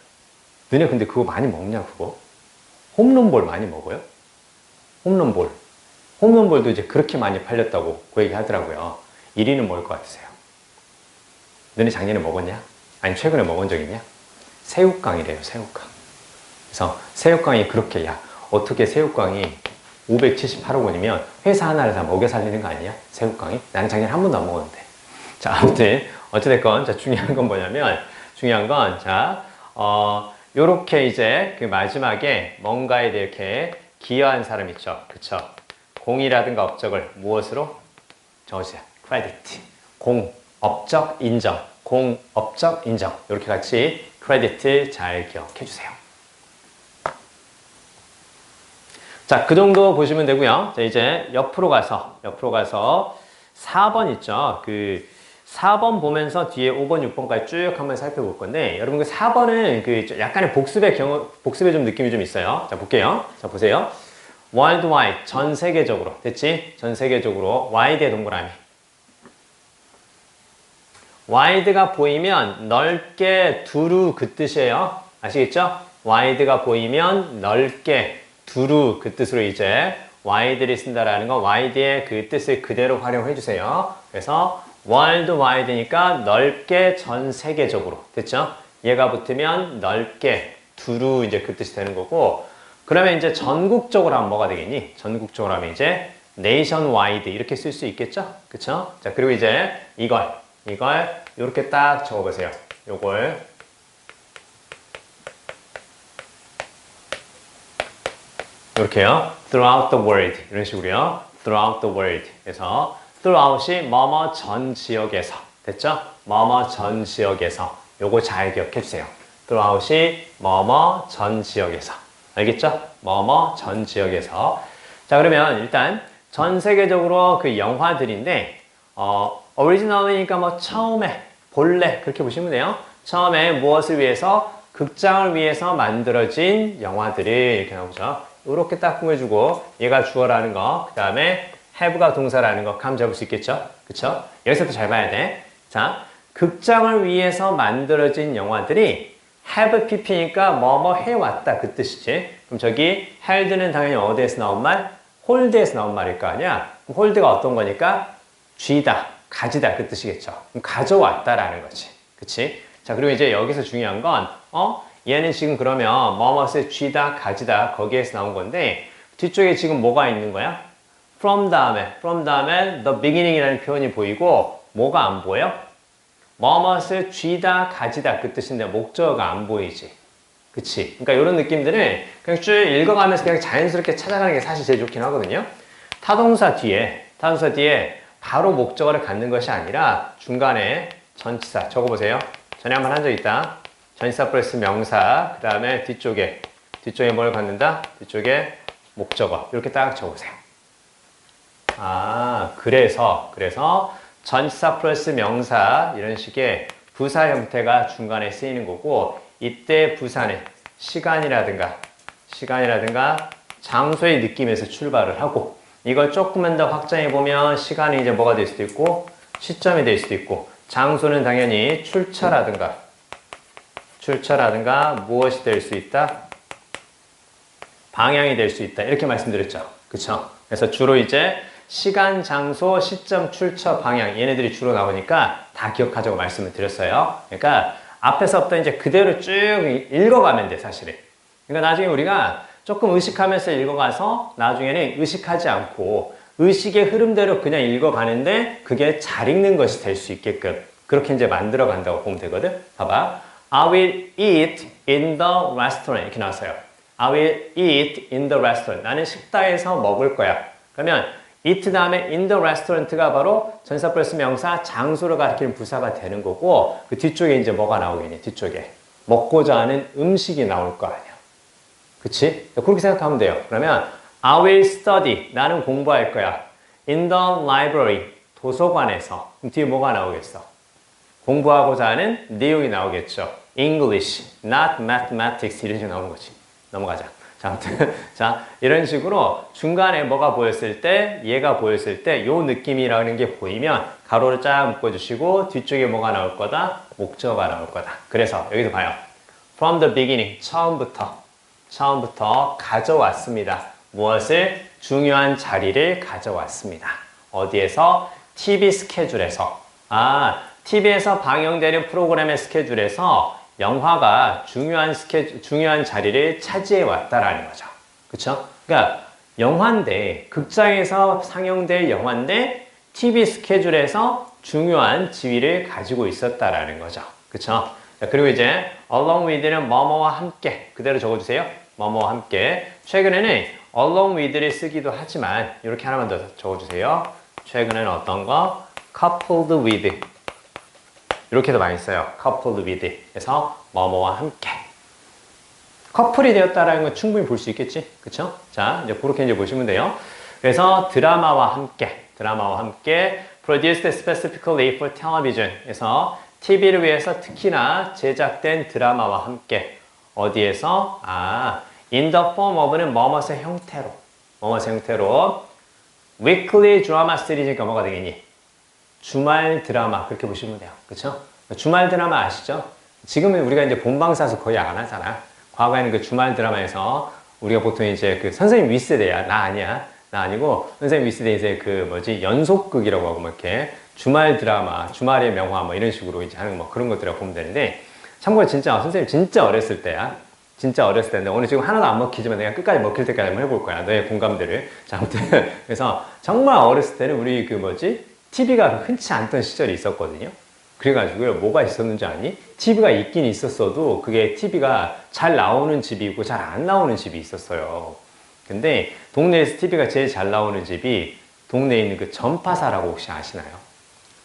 너네 근데 그거 많이 먹냐 그거? 홈런볼 많이 먹어요? 홈런볼. 홈런볼도 이제 그렇게 많이 팔렸다고 그 얘기 하더라고요. 1위는 뭐일 것 같으세요? 너네 작년에 먹었냐? 아니 최근에 먹은 적 있냐? 새우깡이래요. 새우깡. 그래서 새우깡이 그렇게 야 어떻게 새우깡이 578억 원이면 회사 하나를 다 먹여 살리는 거 아니냐? 새우깡이? 나는 작년에 한 번도 안 먹었는데. 자 아무튼 어찌됐건 자 중요한 건 뭐냐면 중요한 건 자 요렇게 이제 그 마지막에 뭔가에 대해 이렇게 기여한 사람 있죠. 그쵸? 공이라든가 업적을 무엇으로? 정시야. 크레디트. 공, 업적, 인정. 공, 업적, 인정. 이렇게 같이 크레디트 잘 기억해 주세요. 자, 그 정도 보시면 되고요. 자, 이제 옆으로 가서 4번 있죠. 그 4번 보면서 뒤에 5번, 6번까지 쭉 한번 살펴볼 건데 여러분 그 4번은 그 약간의 복습의 좀 느낌이 좀 있어요. 자, 볼게요. 자, 보세요. worldwide, 전 세계적으로. 됐지? 전 세계적으로. wide의 동그라미. wide가 보이면 넓게 두루 그 뜻이에요. 아시겠죠? wide가 보이면 넓게 두루 그 뜻으로 이제 wide를 쓴다라는 거 wide의 그 뜻을 그대로 활용해 주세요. 그래서 worldwide니까 넓게 전 세계적으로. 됐죠? 얘가 붙으면 넓게 두루 이제 그 뜻이 되는 거고 그러면 이제 전국적으로 하면 뭐가 되겠니? 전국적으로 하면 이제 nationwide 이렇게 쓸 수 있겠죠? 그쵸? 자, 그리고 이제 이걸 이렇게 딱 적어보세요. 요걸 이렇게요. throughout the world 이런 식으로요. throughout the world. 그래서 throughout이 뭐뭐 전 지역에서 됐죠? 뭐뭐 전 지역에서 요거 잘 기억해 주세요. throughout이 뭐뭐 전 지역에서 알겠죠? 뭐뭐 전 지역에서 자 그러면 일단 전 세계적으로 그 영화들인데 오리지널이니까 뭐 처음에 본래 그렇게 보시면 돼요. 처음에 무엇을 위해서 극장을 위해서 만들어진 영화들이 이렇게 나오죠. 이렇게 딱 꾸며주고 얘가 주어라는 거 그 다음에 have가 동사라는 거 감 잡을 수 있겠죠? 그쵸? 여기서부터 잘 봐야 돼. 자, 극장을 위해서 만들어진 영화들이 have pp니까 뭐뭐 해왔다 그 뜻이지. 그럼 저기 held는 당연히 어디에서 나온 말? 홀드에서 나온 말일 거 아니야? 그럼 홀드가 어떤 거니까? 쥐다, 가지다 그 뜻이겠죠. 그럼 가져왔다라는 거지. 그치? 자, 그리고 이제 여기서 중요한 건 얘는 지금 그러면 뭐뭐를 쥐다, 가지다 거기에서 나온 건데 뒤쪽에 지금 뭐가 있는 거야? from 다음에 the beginning이라는 표현이 보이고 뭐가 안 보여? 뭐뭐를 쥐다, 가지다 그 뜻인데 목적어가 안 보이지. 그치? 그러니까 이런 느낌들을 그냥 쭉 읽어가면서 그냥 자연스럽게 찾아가는 게 사실 제일 좋긴 하거든요. 타동사 뒤에 바로 목적어를 갖는 것이 아니라 중간에 전치사 적어보세요. 전에 한번 한 적 있다. 전치사 플러스 명사 그 다음에 뒤쪽에 뭘 갖는다? 뒤쪽에 목적어 이렇게 딱 적으세요. 아 그래서 전치사 플러스 명사 이런 식의 부사 형태가 중간에 쓰이는 거고 이때 부사는 시간이라든가 장소의 느낌에서 출발을 하고 이걸 조금만 더 확장해 보면 시간이 이제 뭐가 될 수도 있고 시점이 될 수도 있고 장소는 당연히 출처라든가 무엇이 될 수 있다? 방향이 될 수 있다. 이렇게 말씀드렸죠. 그쵸? 그래서 주로 이제 시간, 장소, 시점, 출처, 방향 얘네들이 주로 나오니까 다 기억하자고 말씀을 드렸어요. 그러니까 앞에서부터 이제 그대로 쭉 읽어가면 돼, 사실은. 그러니까 나중에 우리가 조금 의식하면서 읽어가서 나중에는 의식하지 않고 의식의 흐름대로 그냥 읽어가는데 그게 잘 읽는 것이 될 수 있게끔 그렇게 이제 만들어 간다고 보면 되거든. 봐봐. I will eat in the restaurant. 이렇게 나왔어요. I will eat in the restaurant. 나는 식당에서 먹을 거야. 그러면 eat 다음에 in the restaurant가 바로 전치사 플러스 명사 장소를 가리키는 부사가 되는 거고 그 뒤쪽에 이제 뭐가 나오겠니? 뒤쪽에 먹고자 하는 음식이 나올 거 아니야. 그치? 그렇게 생각하면 돼요. 그러면 I will study. 나는 공부할 거야. In the library. 도서관에서. 그럼 뒤에 뭐가 나오겠어? 공부하고자 하는 내용이 나오겠죠. English, not mathematics 이런 식으로 나오는 거지. 넘어가자. 자, 아무튼, 자, 이런 식으로 중간에 뭐가 보였을 때, 얘가 보였을 때, 요 느낌이라는 게 보이면 가로를 쫙 묶어주시고, 뒤쪽에 뭐가 나올 거다? 목적어가 나올 거다. 그래서 여기서 봐요. From the beginning, 처음부터 가져왔습니다. 무엇을? 중요한 자리를 가져왔습니다. 어디에서? TV 스케줄에서. TV에서 방영되는 프로그램의 스케줄에서 영화가 중요한 자리를 차지해 왔다라는 거죠. 그쵸? 그러니까 영화인데, 극장에서 상영될 영화인데, TV 스케줄에서 중요한 지위를 가지고 있었다라는 거죠. 그쵸? 그리고 이제 along with는 뭐뭐와 함께 그대로 적어주세요. 뭐뭐와 함께. 최근에는 along with를 쓰기도 하지만 이렇게 하나만 더 적어주세요. 최근에는 어떤 거? coupled with 이렇게도 많이 써요. coupled with 그래서 뭐뭐와 함께 커플이 되었다라는 건 충분히 볼 수 있겠지? 그쵸? 자, 이제 그렇게 이제 보시면 돼요. 그래서 드라마와 함께 produced specifically for television 그래서 TV를 위해서 특히나 제작된 드라마와 함께 어디에서? in the form of는 뭐뭇의 형태로 weekly drama series니까 뭐가 되겠니? 주말 드라마 그렇게 보시면 돼요. 그쵸? 주말 드라마 아시죠? 지금은 우리가 이제 본방사수 거의 안 하잖아. 과거에는 그 주말 드라마에서 우리가 보통 이제 그 선생님 윗세대야. 나 아니야. 나 아니고 선생님 윗세대 이제 그 뭐지 연속극이라고 하고 뭐 이렇게 주말 드라마, 주말의 명화 뭐 이런 식으로 이제 하는 뭐 그런 것들이라고 보면 되는데 참고로 진짜 선생님 진짜 어렸을 때야. 진짜 어렸을 때인데 오늘 지금 하나도 안 먹히지만 내가 끝까지 먹힐 때까지 한번 해볼 거야. 너의 공감대를. 자, 아무튼 그래서 정말 어렸을 때는 우리 그 뭐지 TV가 흔치 않던 시절이 있었거든요. 그래가지고요 뭐가 있었는지 아니? TV가 있긴 있었어도 그게 TV가 잘 나오는 집이 있고 잘 안 나오는 집이 있었어요. 근데 동네에서 TV가 제일 잘 나오는 집이 동네에 있는 그 전파사라고 혹시 아시나요?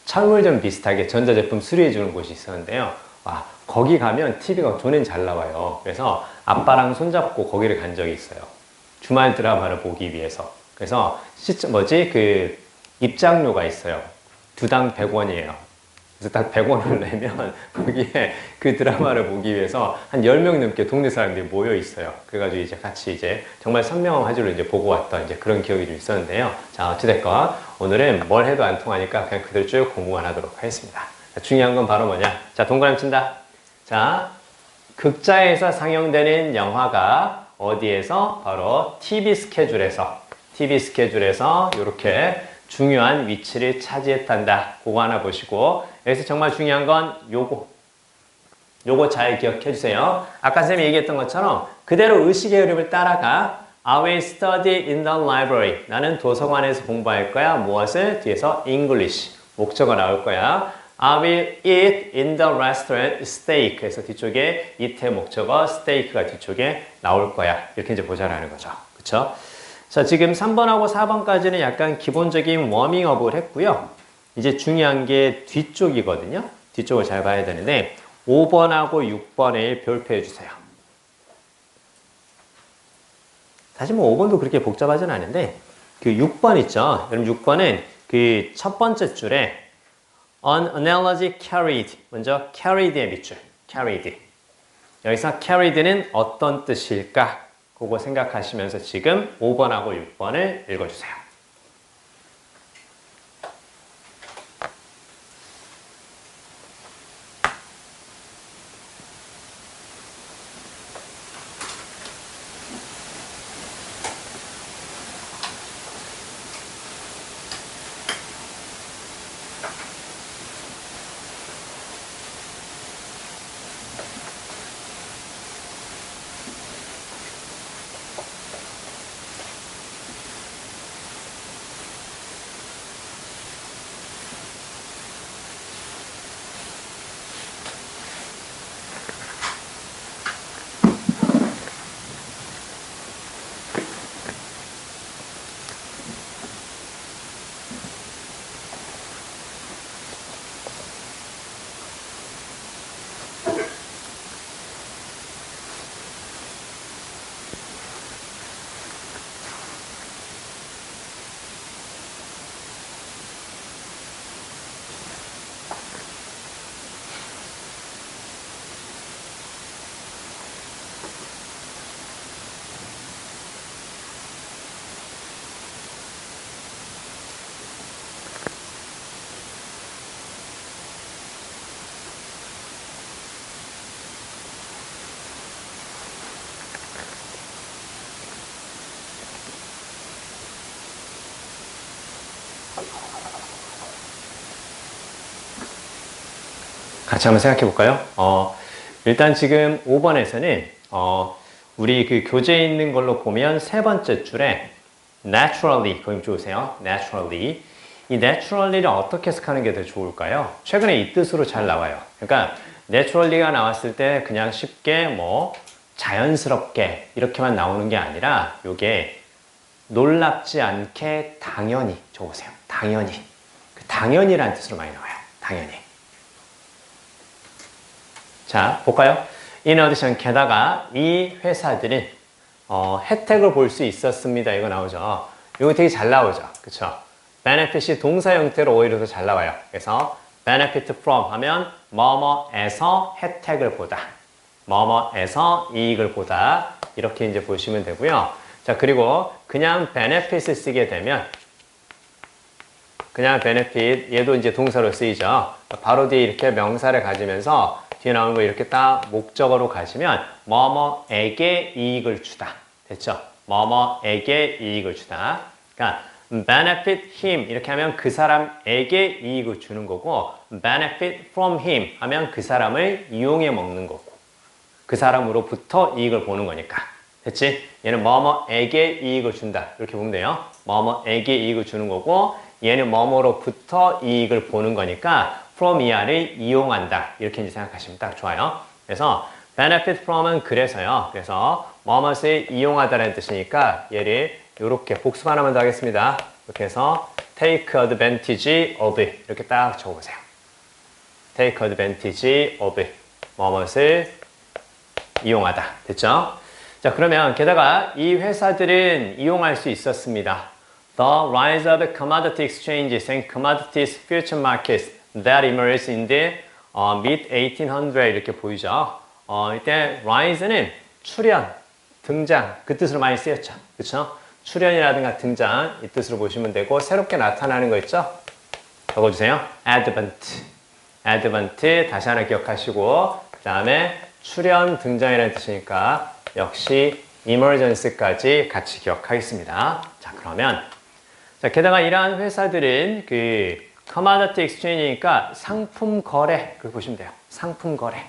철물점 비슷하게 전자제품 수리해 주는 곳이 있었는데요. 와, 거기 가면 TV가 돈은 잘 나와요. 그래서 아빠랑 손잡고 거기를 간 적이 있어요. 주말 드라마를 보기 위해서. 그래서 그 입장료가 있어요. 두당 100원이에요. 그래서 딱 100원을 내면 거기에 그 드라마를 보기 위해서 한 10명 넘게 동네 사람들이 모여 있어요. 그래가지고 이제 같이 이제 정말 선명한 화질로 이제 보고 왔던 이제 그런 기억이 좀 있었는데요. 자, 어찌됐건 오늘은 뭘 해도 안 통하니까 그냥 그대로 쭉 공부만 하도록 하겠습니다. 자, 중요한 건 바로 뭐냐? 자, 동그라미 친다. 자, 극장에서 상영되는 영화가 어디에서? 바로 TV 스케줄에서 이렇게 중요한 위치를 차지했단다. 그거 하나 보시고 여기서 정말 중요한 건 요거 잘 기억해 주세요. 아까 선생님이 얘기했던 것처럼 그대로 의식의 흐름을 따라가. I will study in the library. 나는 도서관에서 공부할 거야. 무엇을? 뒤에서 English. 목적어 나올 거야. I will eat in the restaurant steak. 그래서 뒤쪽에 eat의 목적어 steak가 뒤쪽에 나올 거야. 이렇게 이제 보자라는 거죠. 그쵸? 자, 지금 3번하고 4번까지는 약간 기본적인 워밍업을 했고요. 이제 중요한 게 뒤쪽이거든요. 뒤쪽을 잘 봐야 되는데 5번하고 6번을 별표해 주세요. 사실 뭐 5번도 그렇게 복잡하진 않은데 그 6번 있죠. 여러분 6번은 그 첫 번째 줄에 An analogy carried. 먼저 carried의 밑줄. carried. 여기서 carried는 어떤 뜻일까? 그거 생각하시면서 지금 5번하고 6번을 읽어주세요. 같이 한번 생각해 볼까요? 일단 지금 5번에서는 우리 그 교재에 있는 걸로 보면 세 번째 줄에 naturally, 거기 좋으세요. naturally. 이 naturally를 어떻게 해석하는 게 더 좋을까요? 최근에 이 뜻으로 잘 나와요. 그러니까 naturally가 나왔을 때 그냥 쉽게 뭐 자연스럽게 이렇게만 나오는 게 아니라 요게 놀랍지 않게 당연히 적으세요. 당연히. 그 당연히라는 뜻으로 많이 나와요. 당연히. 자, 볼까요? In addition, 게다가 이 회사들은 혜택을 볼 수 있었습니다. 이거 나오죠. 이거 되게 잘 나오죠. 그쵸? benefit이 동사 형태로 오히려 더 잘 나와요. 그래서 benefit from 하면 뭐뭐에서 혜택을 보다. 뭐뭐에서 이익을 보다. 이렇게 이제 보시면 되고요. 자, 그리고 그냥 benefit을 쓰게 되면 그냥 benefit, 얘도 이제 동사로 쓰이죠. 바로 뒤에 이렇게 명사를 가지면서 뒤에 나오는 거 이렇게 딱 목적어로 가시면 뭐뭐에게 이익을 주다. 됐죠? 뭐뭐에게 이익을 주다. 그러니까 benefit him 이렇게 하면 그 사람에게 이익을 주는 거고 benefit from him 하면 그 사람을 이용해 먹는 거고 그 사람으로부터 이익을 보는 거니까. 됐지? 얘는 뭐뭐에게 이익을 준다. 이렇게 보면 돼요. 뭐뭐에게 이익을 주는 거고 얘는 뭐뭐로부터 이익을 보는 거니까 from 이하를 이용한다. 이렇게 이제 생각하시면 딱 좋아요. 그래서 benefit from은 그래서요. 그래서 뭐뭐를 이용하다라는 뜻이니까 얘를 이렇게 복습 하나만 더 하겠습니다. 이렇게 해서 take advantage of 이렇게 딱 적어보세요. take advantage of 뭐뭐를 이용하다. 됐죠? 자, 그러면 게다가 이 회사들은 이용할 수 있었습니다. The rise of commodity exchanges and commodities future markets that emerged in the mid-1800 이렇게 보이죠. 이때 rise는 출현, 등장 그 뜻으로 많이 쓰였죠. 그렇죠? 출현이라든가 등장 이 뜻으로 보시면 되고 새롭게 나타나는 거 있죠? 적어주세요. advent. advent 다시 하나 기억하시고 그 다음에 출현, 등장이라는 뜻이니까 역시 emergence까지 같이 기억하겠습니다. 자, 그러면 자, 게다가 이러한 회사들은 그 commodity exchange니까 상품 거래 그렇게 보시면 돼요. 상품 거래.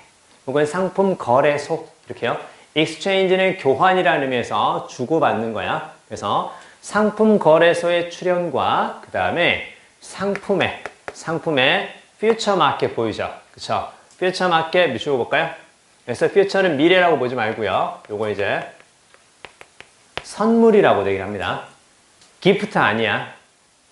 혹은 상품 거래소 이렇게요. exchange는 교환이라는 의미에서 주고받는 거야. 그래서 상품 거래소의 출현과 그 다음에 상품의 future market 보이죠? 그쵸? future market 미치고 볼까요? 그래서 future는 미래라고 보지 말고요. 요거 이제 선물이라고 얘기를 합니다. 기프트 아니야.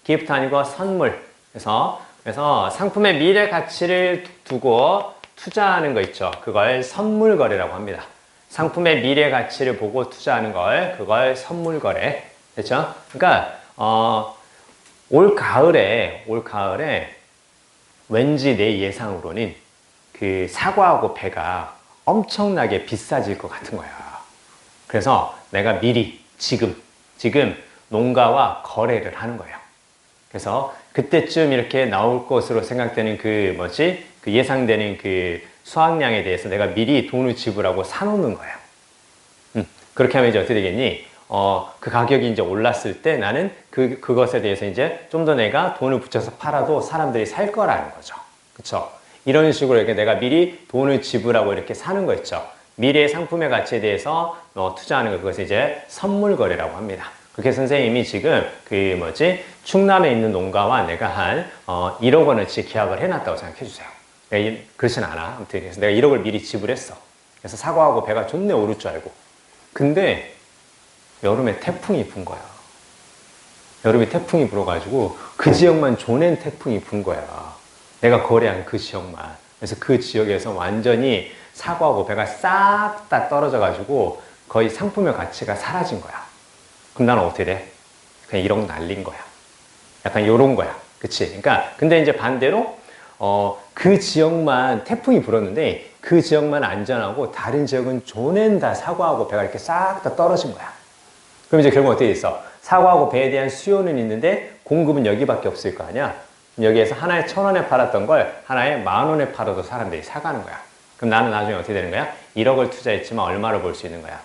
기프트 아니고 선물. 그래서 상품의 미래 가치를 두고 투자하는 거 있죠. 그걸 선물 거래라고 합니다. 상품의 미래 가치를 보고 투자하는 그걸 선물 거래. 됐죠? 그러니까 올 가을에 왠지 내 예상으로는 그 사과하고 배가 엄청나게 비싸질 것 같은 거야. 그래서 내가 미리 지금 농가와 거래를 하는 거예요. 그래서 그때쯤 이렇게 나올 것으로 생각되는 그 예상되는 그 수확량에 대해서 내가 미리 돈을 지불하고 사놓는 거예요. 그렇게 하면 이제 어떻게 되겠니? 그 가격이 이제 올랐을 때 나는 그것에 대해서 이제 좀 더 내가 돈을 붙여서 팔아도 사람들이 살 거라는 거죠. 그쵸? 이런 식으로 이렇게 내가 미리 돈을 지불하고 이렇게 사는 거 있죠. 미래의 상품의 가치에 대해서 투자하는 거, 그것을 이제 선물 거래라고 합니다. 그렇게 선생님이 지금 충남에 있는 농가와 내가 한 1억 원어치 계약을 해놨다고 생각해 주세요. 그렇진 않아. 아무튼 그래서 내가 1억을 미리 지불했어. 그래서 사과하고 배가 존내 오를 줄 알고. 근데 여름에 태풍이 분 거야. 여름에 태풍이 불어가지고 그 지역만 조낸 태풍이 분 거야. 내가 거래한 그 지역만. 그래서 그 지역에서 완전히 사과하고 배가 싹 다 떨어져가지고 거의 상품의 가치가 사라진 거야. 그럼 나는 어떻게 돼? 그냥 1억 날린 거야. 약간 요런 거야. 그치? 그러니까, 근데 이제 반대로, 그 지역만 태풍이 불었는데 그 지역만 안전하고 다른 지역은 조낸 다 사과하고 배가 이렇게 싹 다 떨어진 거야. 그럼 이제 결국 어떻게 있어? 사과하고 배에 대한 수요는 있는데 공급은 여기밖에 없을 거 아니야? 여기에서 하나에 1,000원에 팔았던 걸 하나에 10,000원에 팔아도 사람들이 사가는 거야. 그럼 나는 나중에 어떻게 되는 거야? 1억을 투자했지만 얼마를 벌 수 있는 거야?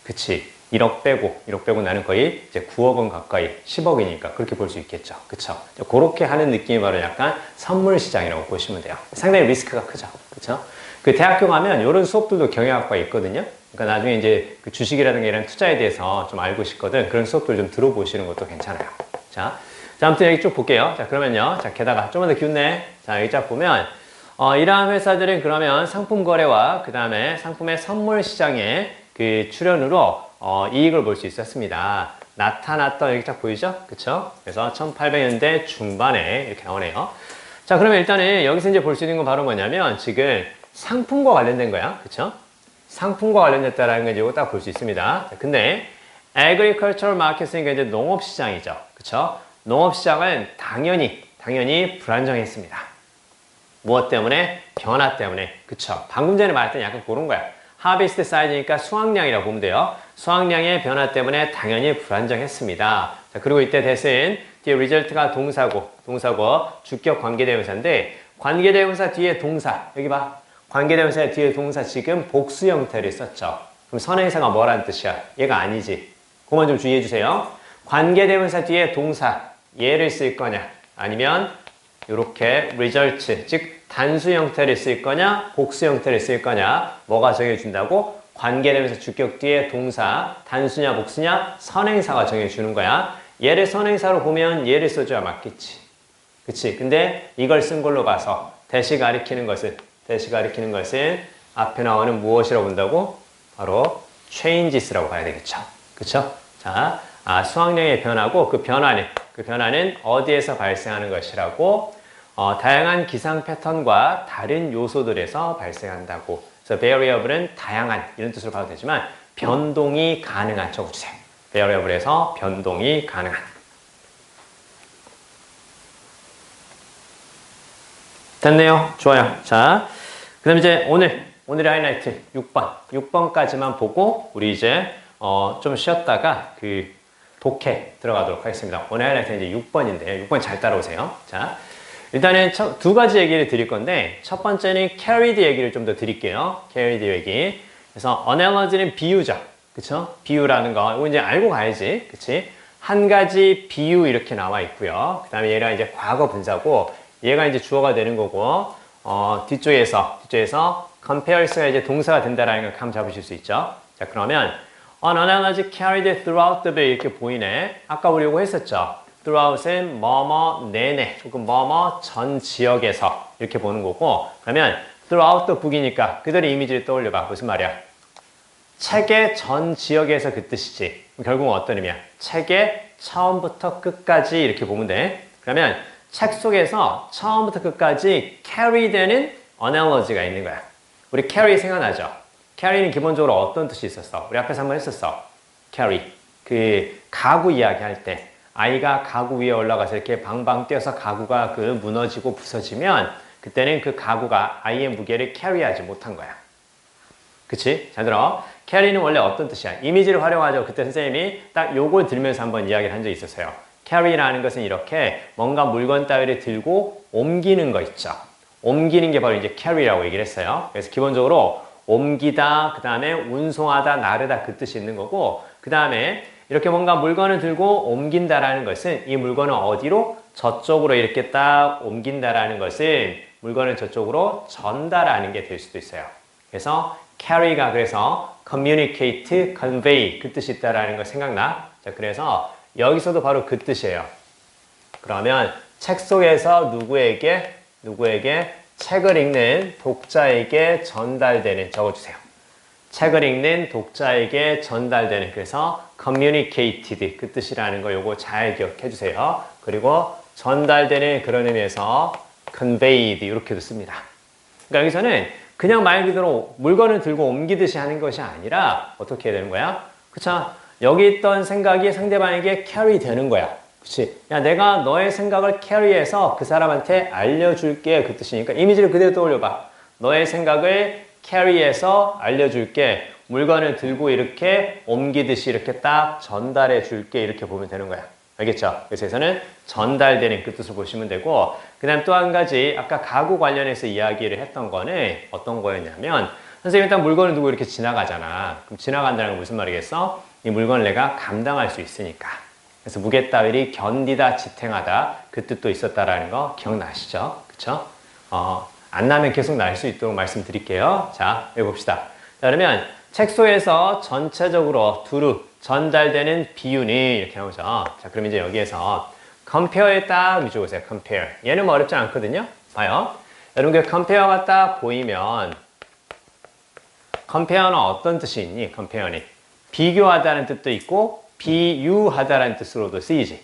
그치? 1억 빼고 나는 거의 이제 9억 원 가까이 10억이니까 그렇게 볼 수 있겠죠. 그쵸? 그렇게 하는 느낌이 바로 약간 선물 시장이라고 보시면 돼요. 상당히 리스크가 크죠. 그쵸? 그 대학교 가면 이런 수업들도 경영학과에 있거든요. 그러니까 나중에 이제 그 주식이라든가 이런 투자에 대해서 좀 알고 싶거든. 그런 수업들 좀 들어보시는 것도 괜찮아요. 자, 아무튼 여기 쭉 볼게요. 자, 그러면요. 자, 게다가 좀만 더 기운내. 자, 여기 쫙 보면, 이러한 회사들은 그러면 상품 거래와 그 다음에 상품의 선물 시장에 그 출연으로 이익을 볼 수 있었습니다. 나타났던 여기 딱 보이죠? 그쵸? 그래서 1800년대 중반에 이렇게 나오네요. 자, 그러면 일단은 여기서 이제 볼 수 있는 건 바로 뭐냐면 지금 상품과 관련된 거야. 그쵸? 상품과 관련됐다라는 걸 이거 딱 볼 수 있습니다. 자, 근데 agricultural market은 이제 농업시장이죠. 그쵸? 농업시장은 당연히 불안정했습니다. 무엇 때문에? 변화 때문에. 그쵸? 방금 전에 말했던 약간 그런 거야. 하비스트 사이즈니까 수확량이라고 보면 돼요. 수확량의 변화 때문에 당연히 불안정했습니다. 자, 그리고 이때 대신 뒤에 result가 동사고 주격 관계대명사인데 관계대명사 뒤에 동사 여기 봐. 관계대명사 뒤에 동사 지금 복수 형태를 썼죠. 그럼 선행사가 뭐라는 뜻이야? 얘가 아니지. 그만 좀 주의해 주세요. 관계대명사 뒤에 동사 얘를 쓸 거냐 아니면 이렇게 result 즉 단수 형태를 쓸 거냐 복수 형태를 쓸 거냐 뭐가 정해준다고? 관계대명사 주격 뒤에 동사 단수냐 복수냐 선행사가 정해주는 거야. 얘를 선행사로 보면 얘를 써줘야 맞겠지. 그치? 근데 이걸 쓴 걸로 봐서 대시 가리키는 것은 앞에 나오는 무엇이라고 본다고? 바로 changes라고 봐야 되겠죠. 그쵸? 자, 수확량의 변화고 그 변화는 어디에서 발생하는 것이라고? 다양한 기상 패턴과 다른 요소들에서 발생한다고. 그래서 variable은 다양한 이런 뜻으로 봐도 되지만 변동이 가능한 적어주세요. variable에서 변동이 가능한. 됐네요. 좋아요. 자, 그 다음 이제 오늘의 하이라이트 6번까지만 보고 우리 이제 좀 쉬었다가 그 독해 들어가도록 하겠습니다. 오늘 하이라이트는 이제 6번인데 6번 잘 따라오세요. 자, 일단은 두 가지 얘기를 드릴 건데 첫 번째는 carried 얘기를 좀 더 드릴게요. carried 얘기. 그래서 analogy는 비유죠. 그쵸? 비유라는 거 이거 이제 알고 가야지. 그치? 한 가지 비유 이렇게 나와 있고요. 그 다음에 얘가 이제 과거 분사고 얘가 이제 주어가 되는 거고 뒤쪽에서 compares가 이제 동사가 된다라는 걸 감 잡으실 수 있죠. 자, 그러면 an analogy carried throughout the bill 이렇게 보이네. 아까 우리 이거 했었죠. throughout은 뭐뭐 내내 조금 뭐뭐 전 지역에서 이렇게 보는 거고 그러면 throughout the book이니까 그대로 이미지를 떠올려봐. 무슨 말이야? 책의 전 지역에서 그 뜻이지. 결국은 어떤 의미야? 책의 처음부터 끝까지 이렇게 보면 돼. 그러면 책 속에서 처음부터 끝까지 carry 되는 analogy가 있는 거야. 우리 carry 생각나죠? carry는 기본적으로 어떤 뜻이 있었어? 우리 앞에서 한번 했었어. carry. 그 가구 이야기 할 때 아이가 가구 위에 올라가서 이렇게 방방 뛰어서 가구가 그 무너지고 부서지면 그때는 그 가구가 아이의 무게를 carry하지 못한 거야. 그치? 잘 들어. carry는 원래 어떤 뜻이야? 이미지를 활용하죠. 그때 선생님이 딱 요걸 들면서 한번 이야기를 한 적이 있었어요. carry라는 것은 이렇게 뭔가 물건 따위를 들고 옮기는 거 있죠. 옮기는 게 바로 이제 carry라고 얘기를 했어요. 그래서 기본적으로 옮기다, 그 다음에 운송하다, 나르다 그 뜻이 있는 거고 그 다음에 이렇게 뭔가 물건을 들고 옮긴다라는 것은 이 물건을 어디로? 저쪽으로 이렇게 딱 옮긴다라는 것은 물건을 저쪽으로 전달하는 게 될 수도 있어요. 그래서 carry가 그래서 communicate, convey 그 뜻이 있다라는 거 생각나? 자, 그래서 여기서도 바로 그 뜻이에요. 그러면 책 속에서 누구에게 책을 읽는 독자에게 전달되는 적어주세요. 책을 읽는 독자에게 전달되는 그래서 communicated 그 뜻이라는 거 요거 잘 기억해 주세요. 그리고 전달되는 그런 의미에서 conveyed 이렇게도 씁니다. 그러니까 여기서는 그냥 말 그대로 물건을 들고 옮기듯이 하는 것이 아니라 어떻게 해야 되는 거야? 그쵸? 여기 있던 생각이 상대방에게 carry 되는 거야. 그치? 야, 내가 너의 생각을 carry해서 그 사람한테 알려줄게. 그 뜻이니까 이미지를 그대로 떠올려봐. 너의 생각을 carry해서 알려줄게. 물건을 들고 이렇게 옮기듯이 이렇게 딱 전달해 줄게. 이렇게 보면 되는 거야. 알겠죠? 그래서 여기서는 전달되는 그 뜻을 보시면 되고 그 다음 또 한 가지 아까 가구 관련해서 이야기를 했던 거는 어떤 거였냐면 선생님 일단 물건을 두고 이렇게 지나가잖아. 그럼 지나간다는 건 무슨 말이겠어? 이 물건을 내가 감당할 수 있으니까. 그래서 무게 따위를 견디다, 지탱하다 그 뜻도 있었다라는 거 기억나시죠? 그쵸? 안 나면 계속 날 수 있도록 말씀드릴게요. 자, 해봅시다. 자, 그러면 책소에서 전체적으로 두루 전달되는 비율이 이렇게 나오죠. 자, 그럼 이제 여기에서 compare에 딱 위주 보세요. compare. 얘는 뭐 어렵지 않거든요. 봐요. 여러분 그 compare가 딱 보이면 compare는 어떤 뜻이 있니? compare는 비교하다는 뜻도 있고 비유하다라는 뜻으로도 쓰이지.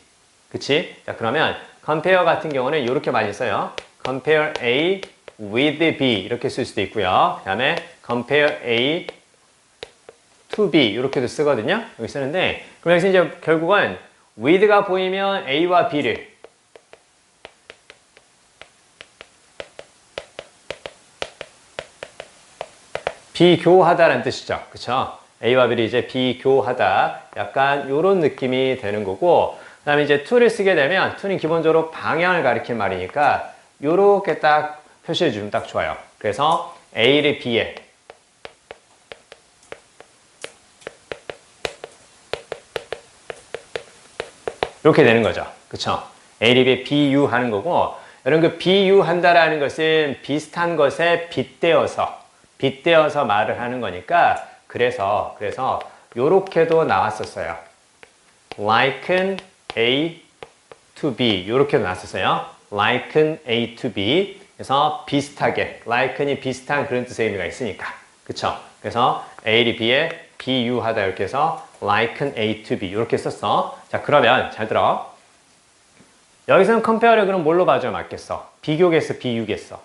그치? 자, 그러면 compare 같은 경우는 이렇게 많이 써요. compare A with B 이렇게 쓸 수도 있고요. 그 다음에 compare A to B 이렇게도 쓰거든요. 여기 쓰는데 그럼 여기서 이제 결국은 with가 보이면 A와 B를 비교하다라는 뜻이죠. 그쵸? A와 B를 이제 비교하다. 약간 요런 느낌이 되는 거고, 그 다음에 이제 to를 쓰게 되면, to는 기본적으로 방향을 가리키는 말이니까, 요렇게 딱 표시해 주면 딱 좋아요. 그래서 A를 B에, 이렇게 되는 거죠. 그쵸? A를 B에 비유하는 거고, 여러분 그 비유한다라는 것은 비슷한 것에 빗대어서 말을 하는 거니까 그래서 요렇게도 나왔었어요. liken A to B 요렇게도 나왔었어요. liken A to B 그래서 비슷하게 liken이 비슷한 그런 뜻의 의미가 있으니까 그쵸? 그래서 A를 B에 비유하다 이렇게 해서 liken A to B 이렇게 썼어. 자 그러면 잘 들어. 여기서는 compare를 그럼 뭘로 가져야 맞겠어? 비교겠어? 비유겠어?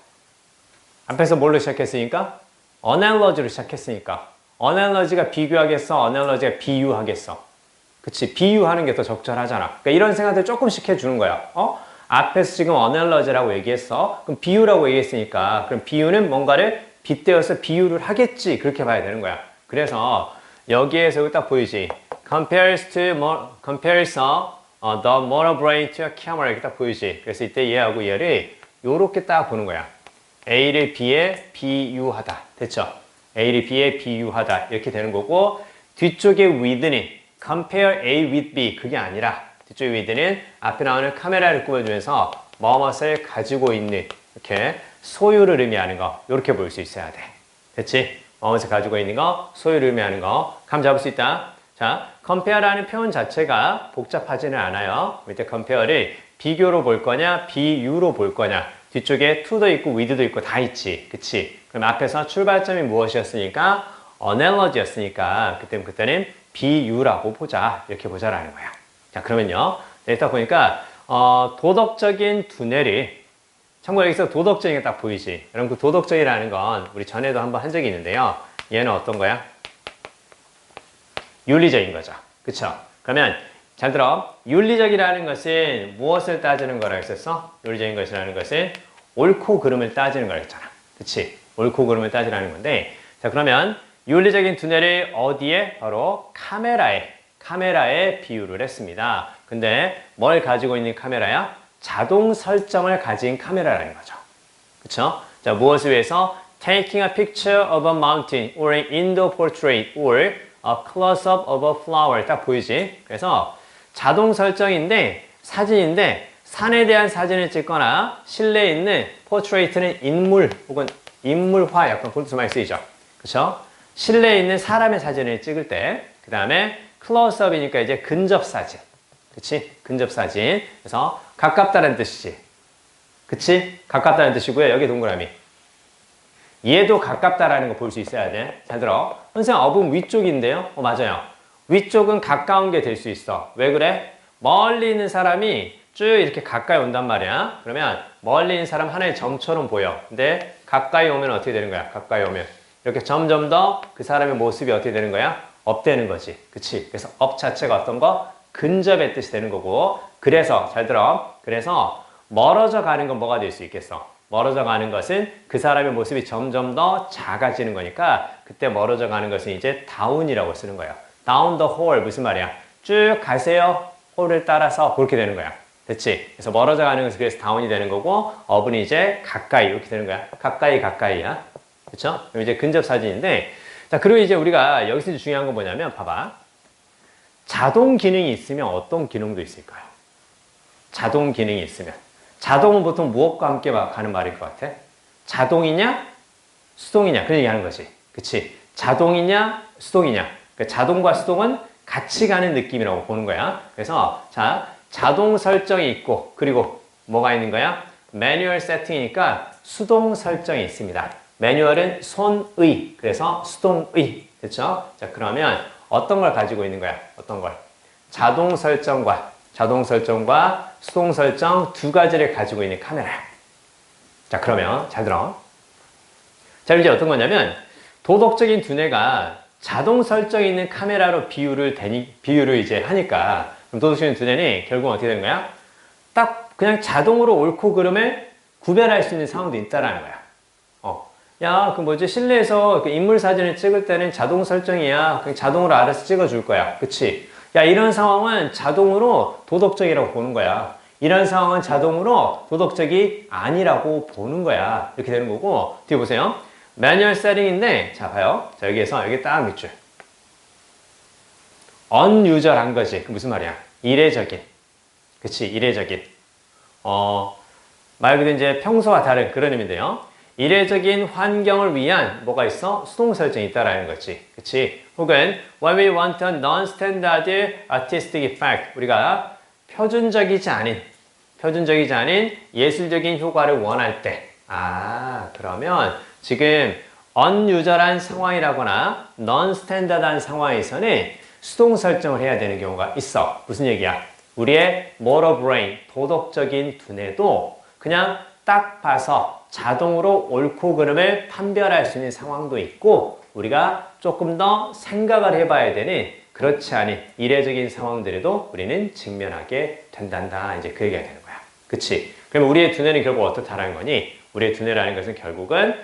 앞에서 뭘로 시작했으니까? analogy로 시작했으니까 analogy가 비교하겠어? analogy가 비유하겠어? 그치? 비유하는 게 더 적절하잖아. 그러니까 이런 생각들 조금씩 해주는 거야. 앞에서 지금 analogy라고 얘기했어. 그럼 비유라고 얘기했으니까 그럼 비유는 뭔가를 빗대어서 비유를 하겠지. 그렇게 봐야 되는 거야. 그래서 여기에서 딱 보이지? compares the motor brain to a camera 이렇게 딱 보이지? 그래서 이때 얘하고 얘를 요렇게 딱 보는 거야. A를 B에 비유하다. 됐죠? A를 B에 비유하다. 이렇게 되는 거고 뒤쪽에 with는 compare A with B 그게 아니라 뒤쪽에 with는 앞에 나오는 카메라를 꾸며주면서 뭐뭇을 가지고 있는 이렇게 소유를 의미하는 거 이렇게 볼 수 있어야 돼. 됐지? 뭐뭇을 가지고 있는 거 소유를 의미하는 거 감 잡을 수 있다. 자, compare라는 표현 자체가 복잡하지는 않아요. 밑에 compare를 비교로 볼 거냐 비유로 볼 거냐 뒤쪽에 to도 있고 with도 있고 다 있지. 그치? 그럼 앞에서 출발점이 무엇이었으니까? analogy였으니까 그때는 비유라고 보자. 이렇게 보자라는 거야. 자, 그러면요. 일단 보니까 도덕적인 두뇌를 참고로 여기서 도덕적인 게 딱 보이지? 여러분 그 도덕적이라는 건 우리 전에도 한번 한 적이 있는데요. 얘는 어떤 거야? 윤리적인 거죠. 그쵸? 그러면 잘 들어. 윤리적이라는 것은 무엇을 따지는 거라 했었어? 윤리적인 것이라는 것은 옳고 그름을 따지는 거라 했잖아. 그치? 옳고 그름을 따지라는 건데 자 그러면 윤리적인 두뇌를 어디에? 바로 카메라에 비유를 했습니다. 근데 뭘 가지고 있는 카메라야? 자동 설정을 가진 카메라라는 거죠. 그쵸? 자 무엇을 위해서? Taking a picture of a mountain or an indoor portrait or a close-up of a flower 딱 보이지? 그래서 자동 설정인데 사진인데 산에 대한 사진을 찍거나 실내에 있는 포트레이트는 인물 혹은 인물화 약간 그런 뜻 많이 쓰이죠. 그렇죠? 실내에 있는 사람의 사진을 찍을 때 그 다음에 클로즈업이니까 이제 근접 사진. 그치? 근접 사진. 그래서 가깝다는 뜻이지. 그치? 가깝다는 뜻이고요. 여기 동그라미. 얘도 가깝다라는 거 볼 수 있어야 돼. 잘 들어. 선생님 업은 위쪽인데요. 맞아요. 위쪽은 가까운 게 될 수 있어. 왜 그래? 멀리 있는 사람이 쭉 이렇게 가까이 온단 말이야. 그러면 멀리 있는 사람 하나의 점처럼 보여. 근데 가까이 오면 어떻게 되는 거야? 가까이 오면 이렇게 점점 더 그 사람의 모습이 어떻게 되는 거야? 업되는 거지. 그치? 그래서 업 자체가 어떤 거? 근접의 뜻이 되는 거고 그래서 잘 들어. 그래서 멀어져 가는 건 뭐가 될 수 있겠어? 멀어져 가는 것은 그 사람의 모습이 점점 더 작아지는 거니까 그때 멀어져 가는 것은 이제 down이라고 쓰는 거예요. down the hole 무슨 말이야? 쭉 가세요. 홀을 따라서 그렇게 되는 거야. 됐지? 그래서 멀어져 가는 것은 그래서 down이 되는 거고 up은 이제 가까이 이렇게 되는 거야. 가까이야. 그렇죠? 그럼 이제 근접 사진인데 자 그리고 이제 우리가 여기서 중요한 건 뭐냐면 봐봐. 자동 기능이 있으면 어떤 기능도 있을까요? 자동 기능이 있으면. 자동은 보통 무엇과 함께 가는 말일 것 같아? 자동이냐? 수동이냐? 그런 얘기 하는 거지. 그치? 자동이냐? 수동이냐? 그러니까 자동과 수동은 같이 가는 느낌이라고 보는 거야. 그래서, 자, 자동 설정이 있고, 그리고 뭐가 있는 거야? 매뉴얼 세팅이니까 수동 설정이 있습니다. 매뉴얼은 손의, 그래서 수동의. 됐죠? 자, 그러면 어떤 걸 가지고 있는 거야? 어떤 걸? 자동 설정과 수동 설정 두 가지를 가지고 있는 카메라야. 자, 그러면 잘 들어. 자, 이제 어떤 거냐면 도덕적인 두뇌가 자동 설정이 있는 카메라로 비유를 이제 하니까 그럼 도덕적인 두뇌는 결국 어떻게 되는 거야? 딱 그냥 자동으로 옳고 그름을 구별할 수 있는 상황도 있다라는 거야. 야, 그 뭐지? 실내에서 인물 사진을 찍을 때는 자동 설정이야. 그냥 자동으로 알아서 찍어줄 거야. 그치? 야, 이런 상황은 자동으로 도덕적이라고 보는 거야. 이런 상황은 자동으로 도덕적이 아니라고 보는 거야. 이렇게 되는 거고, 뒤에 보세요. 매뉴얼 세팅인데, 자, 봐요. 자, 여기에서, 여기 딱 밑줄. unusual한 거지. 그 무슨 말이야? 이례적인. 그치? 이례적인. 말 그대로 이제 평소와 다른 그런 의미인데요. 이례적인 환경을 위한 뭐가 있어? 수동 설정이 있다라는 거지. 그치? 혹은 when we want a non-standard artistic effect 우리가 표준적이지 않은 예술적인 효과를 원할 때 그러면 지금 unusual한 상황이라거나 non-standard한 상황에서는 수동 설정을 해야 되는 경우가 있어. 무슨 얘기야? 우리의 motor brain, 도덕적인 두뇌도 그냥 딱 봐서 자동으로 옳고 그름을 판별할 수 있는 상황도 있고 우리가 조금 더 생각을 해봐야 되는 그렇지 않은 이례적인 상황들에도 우리는 직면하게 된단다. 이제 그 얘기가 되는 거야. 그치? 그럼 우리의 두뇌는 결국 어떻다라는 거니? 우리의 두뇌라는 것은 결국은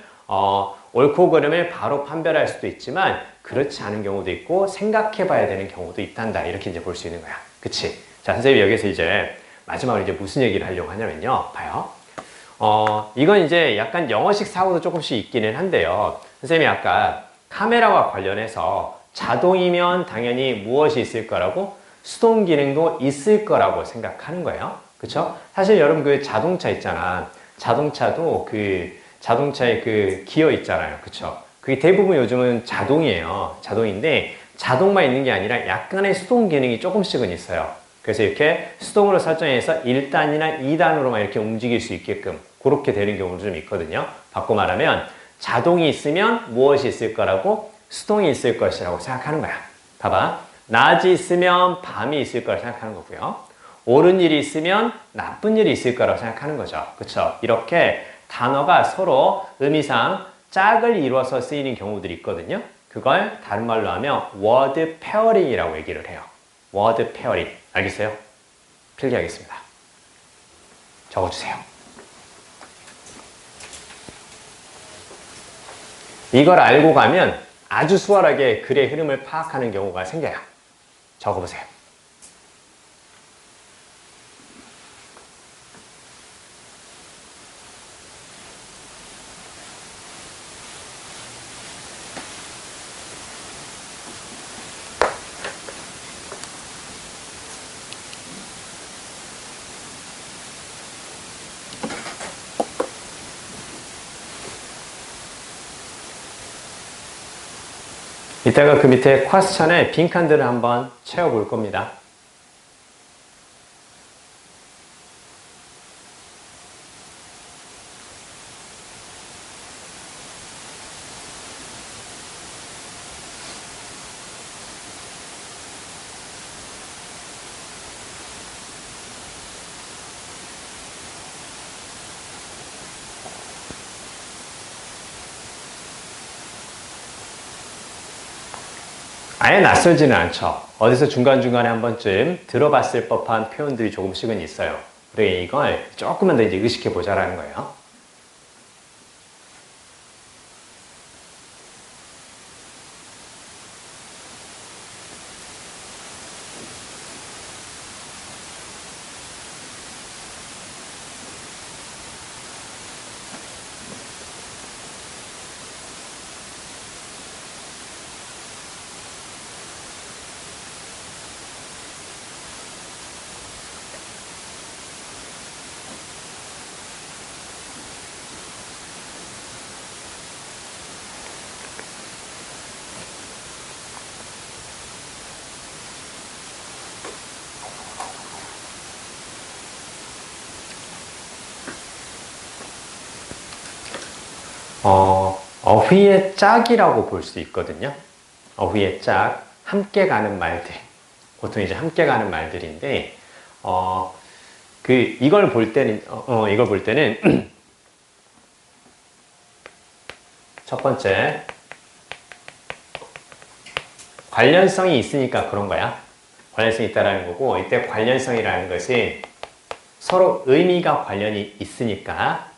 옳고 그름을 바로 판별할 수도 있지만 그렇지 않은 경우도 있고 생각해봐야 되는 경우도 있단다. 이렇게 이제 볼 수 있는 거야. 그치? 자, 선생님이 여기서 이제 마지막으로 이제 무슨 얘기를 하려고 하냐면요. 봐요. 이건 이제 약간 영어식 사고도 조금씩 있기는 한데요. 선생님이 아까 카메라와 관련해서 자동이면 당연히 무엇이 있을 거라고? 수동 기능도 있을 거라고 생각하는 거예요. 그쵸? 사실 여러분 그 자동차 있잖아. 자동차도 자동차에 그 기어 있잖아요. 그쵸? 그게 대부분 요즘은 자동이에요. 자동인데 자동만 있는 게 아니라 약간의 수동 기능이 조금씩은 있어요. 그래서 이렇게 수동으로 설정해서 1단이나 2단으로만 이렇게 움직일 수 있게끔 그렇게 되는 경우도 좀 있거든요. 바꿔 말하면 자동이 있으면 무엇이 있을 거라고? 수동이 있을 것이라고 생각하는 거야. 봐봐. 낮이 있으면 밤이 있을 거라고 생각하는 거고요. 옳은 일이 있으면 나쁜 일이 있을 거라고 생각하는 거죠. 그쵸? 이렇게 단어가 서로 의미상 짝을 이루어서 쓰이는 경우들이 있거든요. 그걸 다른 말로 하면 word pairing이라고 얘기를 해요. word pairing. 알겠어요? 필기하겠습니다. 적어주세요. 이걸 알고 가면 아주 수월하게 글의 흐름을 파악하는 경우가 생겨요. 적어보세요. 이따가 그 밑에 퀘스천에 빈칸들을 한번 채워볼 겁니다. 아예 낯설지는 않죠. 어디서 중간중간에 한 번쯤 들어봤을 법한 표현들이 조금씩은 있어요. 그래 이걸 조금만 더 이제 의식해 보자라는 거예요. 어휘의 짝이라고 볼 수 있거든요. 어휘의 짝, 함께 가는 말들. 보통 이제 함께 가는 말들인데, 이걸 볼 때는, 첫 번째, 관련성이 있으니까 그런 거야. 관련성이 있다라는 거고, 이때 관련성이라는 것은 서로 의미가 관련이 있으니까,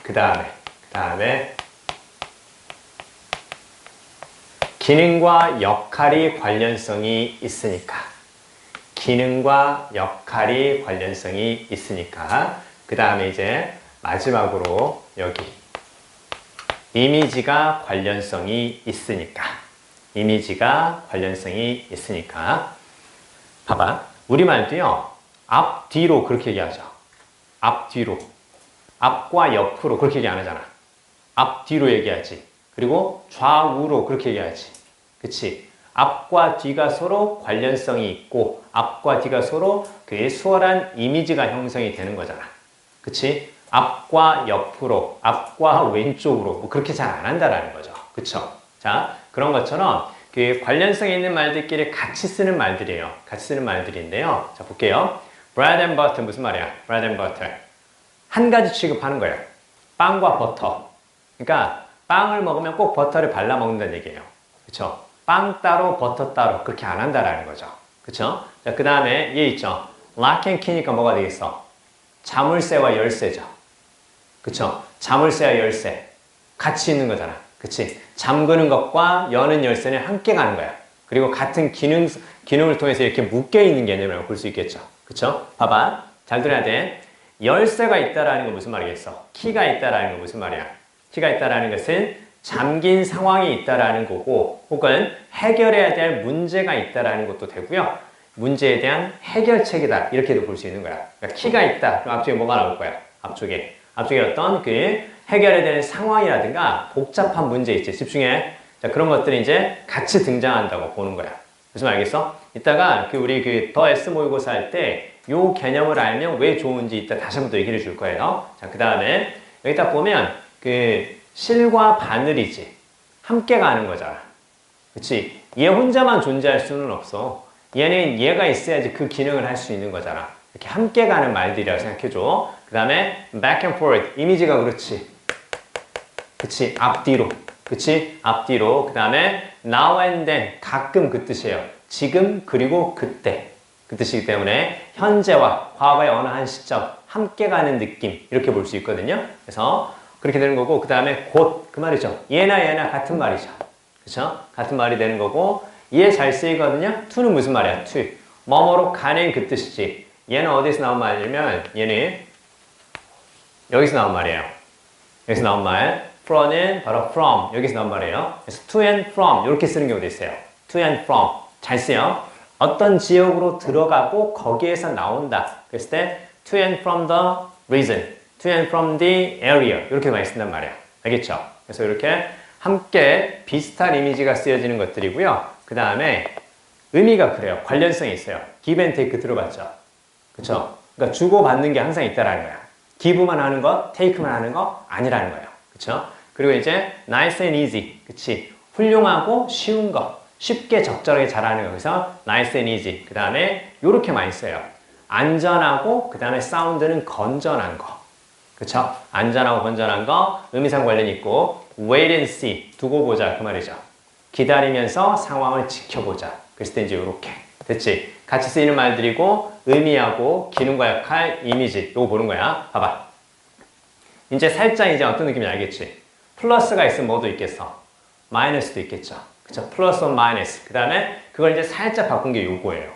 그 다음에, 기능과 역할이 관련성이 있으니까, 그 다음에 이제 마지막으로 여기, 이미지가 관련성이 있으니까. 봐봐. 우리말도요, 앞, 뒤로 그렇게 얘기하죠. 앞, 뒤로. 앞과 옆으로 그렇게 얘기 안 하잖아. 앞, 뒤로 얘기하지. 그리고 좌우로 그렇게 얘기하지. 그치? 앞과 뒤가 서로 관련성이 있고, 앞과 뒤가 서로 그 수월한 이미지가 형성이 되는 거잖아. 그치? 앞과 옆으로, 앞과 왼쪽으로, 뭐 그렇게 잘 안 한다라는 거죠. 그쵸? 자, 그런 것처럼 그 관련성이 있는 말들끼리 같이 쓰는 말들이에요. 같이 쓰는 말들인데요. 자, 볼게요. bread and butter 무슨 말이야? bread and butter. 한 가지 취급하는 거예요. 빵과 버터. 그러니까 빵을 먹으면 꼭 버터를 발라 먹는다는 얘기예요. 그쵸? 빵 따로, 버터 따로 그렇게 안 한다라는 거죠. 그쵸? 자, 그 다음에 얘 있죠? lock and key니까 뭐가 되겠어? 자물쇠와 열쇠죠. 그쵸? 자물쇠와 열쇠. 같이 있는 거잖아. 그치? 잠그는 것과 여는 열쇠는 함께 가는 거야. 그리고 같은 기능을 통해서 이렇게 묶여 있는 개념이라고 볼 수 있겠죠. 그쵸? 봐봐. 잘 들어야 돼. 열쇠가 있다라는 건 무슨 말이겠어? 키가 있다라는 건 무슨 말이야? 키가 있다라는 것은 잠긴 상황이 있다라는 거고, 혹은 해결해야 될 문제가 있다라는 것도 되고요. 문제에 대한 해결책이다. 이렇게도 볼 수 있는 거야. 그러니까 키가 있다. 그럼 앞쪽에 뭐가 나올 거야? 앞쪽에 어떤 해결해야 되는 상황이라든가 복잡한 문제 있지. 집중해. 자, 그런 것들이 이제 같이 등장한다고 보는 거야. 무슨 말 알겠어? 이따가 우리 더 S 모의고사 할 때 요 개념을 알면 왜 좋은지 이따 다시 한번 더 얘기를 줄 거예요. 자, 그 다음에 여기 딱 보면 실과 바늘이지. 함께 가는 거잖아. 그치? 얘 혼자만 존재할 수는 없어. 얘는 얘가 있어야지 그 기능을 할 수 있는 거잖아. 이렇게 함께 가는 말들이라고 생각해줘. 그 다음에 back and forth. 이미지가 그렇지. 그치? 앞뒤로. 그치? 앞뒤로. 그 다음에 now and then. 가끔 그 뜻이에요. 지금 그리고 그때. 그 뜻이기 때문에 현재와 과거의 어느 한 시점 함께 가는 느낌. 이렇게 볼 수 있거든요. 그래서 그렇게 되는 거고, 그 다음에 곧 그 말이죠. 얘나 같은 말이죠. 그쵸? 같은 말이 되는 거고, 얘 잘 쓰이거든요. to는 무슨 말이야? to. 뭐뭐로 가는 그 뜻이지. 얘는 어디서 나온 말이냐면, 얘는 여기서 나온 말이에요. 여기서 나온 말. from은 바로 from. 여기서 나온 말이에요. 그래서 to and from. 이렇게 쓰는 경우도 있어요. to and from. 잘 쓰요. 어떤 지역으로 들어가고 거기에서 나온다. 그랬을 때 to and from the region. to and from the area. 이렇게 많이 쓴단 말이야. 알겠죠? 그래서 이렇게 함께 비슷한 이미지가 쓰여지는 것들이고요. 그 다음에 의미가 그래요. 관련성이 있어요. give and take 들어봤죠? 그쵸? 그러니까 주고받는 게 항상 있다라는 거야. give만 하는 거, take만 하는 거 아니라는 거예요. 그쵸? 그리고 이제 nice and easy. 그치? 훌륭하고 쉬운 거. 쉽게 적절하게 잘하는 거. 그래서 nice and easy. 그 다음에 요렇게 많이 써요. 안전하고 그 다음에 사운드는 건전한 거. 그쵸? 안전하고 건전한 거 의미상 관련이 있고 wait and see. 두고 보자. 그 말이죠. 기다리면서 상황을 지켜보자. 그랬을 때 이제 요렇게. 됐지? 같이 쓰이는 말들이고 의미하고 기능과 역할, 이미지 요거 보는 거야. 봐봐. 이제 살짝 이제 어떤 느낌인지 알겠지? 플러스가 있으면 뭐도 있겠어? 마이너스도 있겠죠. 그쵸? 플러스 or 마이너스. 그 다음에 그걸 이제 살짝 바꾼 게 요거예요.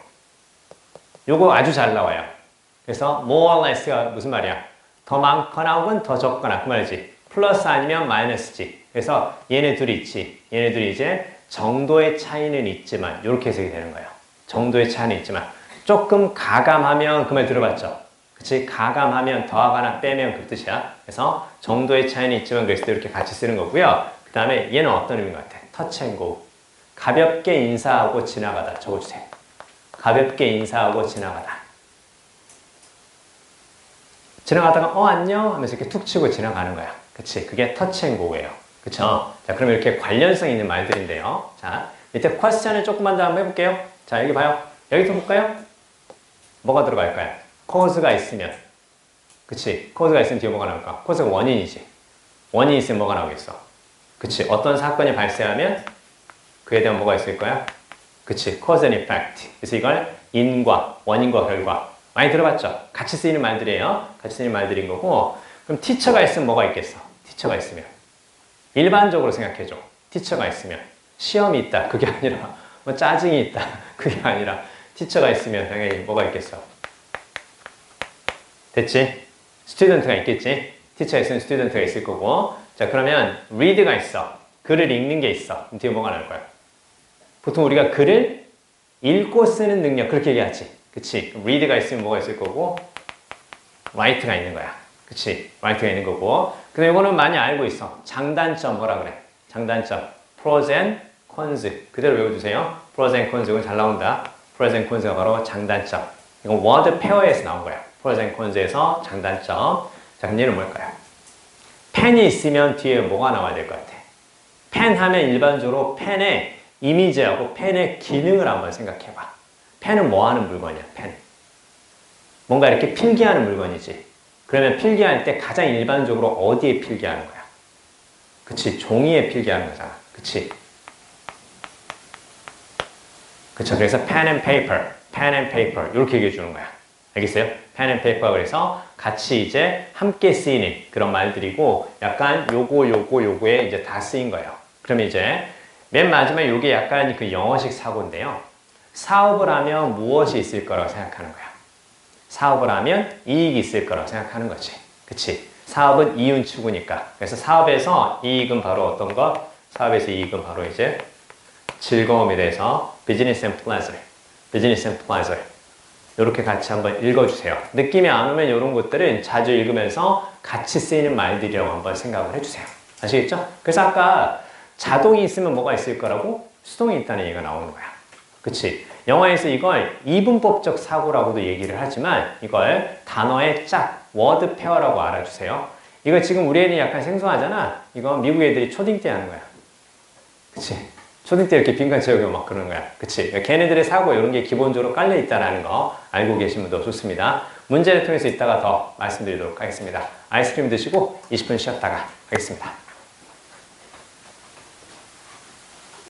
요거 아주 잘 나와요. 그래서 more or less가 무슨 말이야? 더 많거나 혹은 더 적거나 그 말이지. 플러스 아니면 마이너스지. 그래서 얘네 둘이 있지. 얘네 둘이 이제 정도의 차이는 있지만 이렇게 해석이 되는 거예요. 정도의 차이는 있지만 조금 가감하면 그 말 들어봤죠? 그치? 가감하면 더하거나 빼면 그 뜻이야. 그래서 정도의 차이는 있지만 그랬을 때 이렇게 같이 쓰는 거고요. 그 다음에 얘는 어떤 의미인 것 같아? touch and go. 가볍게 인사하고 지나가다. 적어주세요. 가볍게 인사하고 지나가다. 지나가다가 안녕 하면서 이렇게 툭 치고 지나가는 거야. 그치? 그게 touch and go예요. 그쵸? 자, 그럼 이렇게 관련성 있는 말들인데요. 자, 밑에 question을 조금만 더 한번 해볼게요. 자, 여기 봐요. 여기서 볼까요? 뭐가 들어갈까요? cause가 있으면. 그치? cause가 있으면 뒤에 뭐가 나올까? cause가 원인이지. 원인이 있으면 뭐가 나오겠어? 그치? 어떤 사건이 발생하면 그에 대한 뭐가 있을 거야? 그치? cause and effect. 그래서 이걸 인과, 원인과 결과. 많이 들어봤죠? 같이 쓰이는 말들이에요. 같이 쓰이는 말들인 거고. 그럼 teacher가 있으면 뭐가 있겠어? teacher가 있으면. 일반적으로 생각해줘. teacher가 있으면. 시험이 있다. 그게 아니라, 뭐 짜증이 있다. 그게 아니라, teacher가 있으면 당연히 뭐가 있겠어? 됐지? student가 있겠지? teacher가 있으면 student가 있을 거고. 자, 그러면 read가 있어. 글을 읽는 게 있어. 뒤에 뭐가 나올 거야? 보통 우리가 글을 읽고 쓰는 능력, 그렇게 얘기하지. 그치? read가 있으면 뭐가 있을 거고, write가 있는 거야. 그치? write가 있는 거고. 근데 이거는 많이 알고 있어. 장단점 뭐라 그래? 장단점. pros and cons. 그대로 외워주세요. pros and cons. 이건 잘 나온다. pros and cons가 바로 장단점. 이건 word pair에서 나온 거야. pros and cons에서 장단점. 자, 그럼 얘는 뭘까요? 펜이 있으면 뒤에 뭐가 나와야 될 것 같아? 펜 하면 일반적으로 펜의 이미지하고 펜의 기능을 한번 생각해봐. 펜은 뭐 하는 물건이야, 펜? 뭔가 이렇게 필기하는 물건이지. 그러면 필기할 때 가장 일반적으로 어디에 필기하는 거야? 그치, 종이에 필기하는 거잖아. 그치? 그쵸, 그래서 pen and paper 이렇게 얘기해 주는 거야. 알겠어요? pen and paper 그래서 같이 이제 함께 쓰이는 그런 말들이고 약간 요거에 이제 다 쓰인 거예요. 그러면 이제 맨 마지막에 요게 약간 그 영어식 사고인데요. 사업을 하면 무엇이 있을 거라고 생각하는 거야? 사업을 하면 이익이 있을 거라고 생각하는 거지. 그치? 사업은 이윤 추구니까. 그래서 사업에서 이익은 바로 어떤 거? 사업에서 이익은 바로 이제 즐거움에 대해서 business and pleasure. 이렇게 같이 한번 읽어주세요. 느낌이 안 오면 이런 것들은 자주 읽으면서 같이 쓰이는 말들이라고 한번 생각을 해주세요. 아시겠죠? 그래서 아까 자동이 있으면 뭐가 있을 거라고? 수동이 있다는 얘기가 나오는 거야. 그치? 영어에서 이걸 이분법적 사고라고도 얘기를 하지만 이걸 단어의 짝, word pair라고 알아주세요. 이거 지금 우리 애들이 약간 생소하잖아? 이거 미국 애들이 초딩 때 하는 거야. 그치? 초딩 때 이렇게 빈칸 채우고 막 그러는 거야. 그치? 걔네들의 사고 이런 게 기본적으로 깔려 있다는 거 알고 계시면 더 좋습니다. 문제를 통해서 이따가 더 말씀드리도록 하겠습니다. 아이스크림 드시고 20분 쉬었다가 하겠습니다.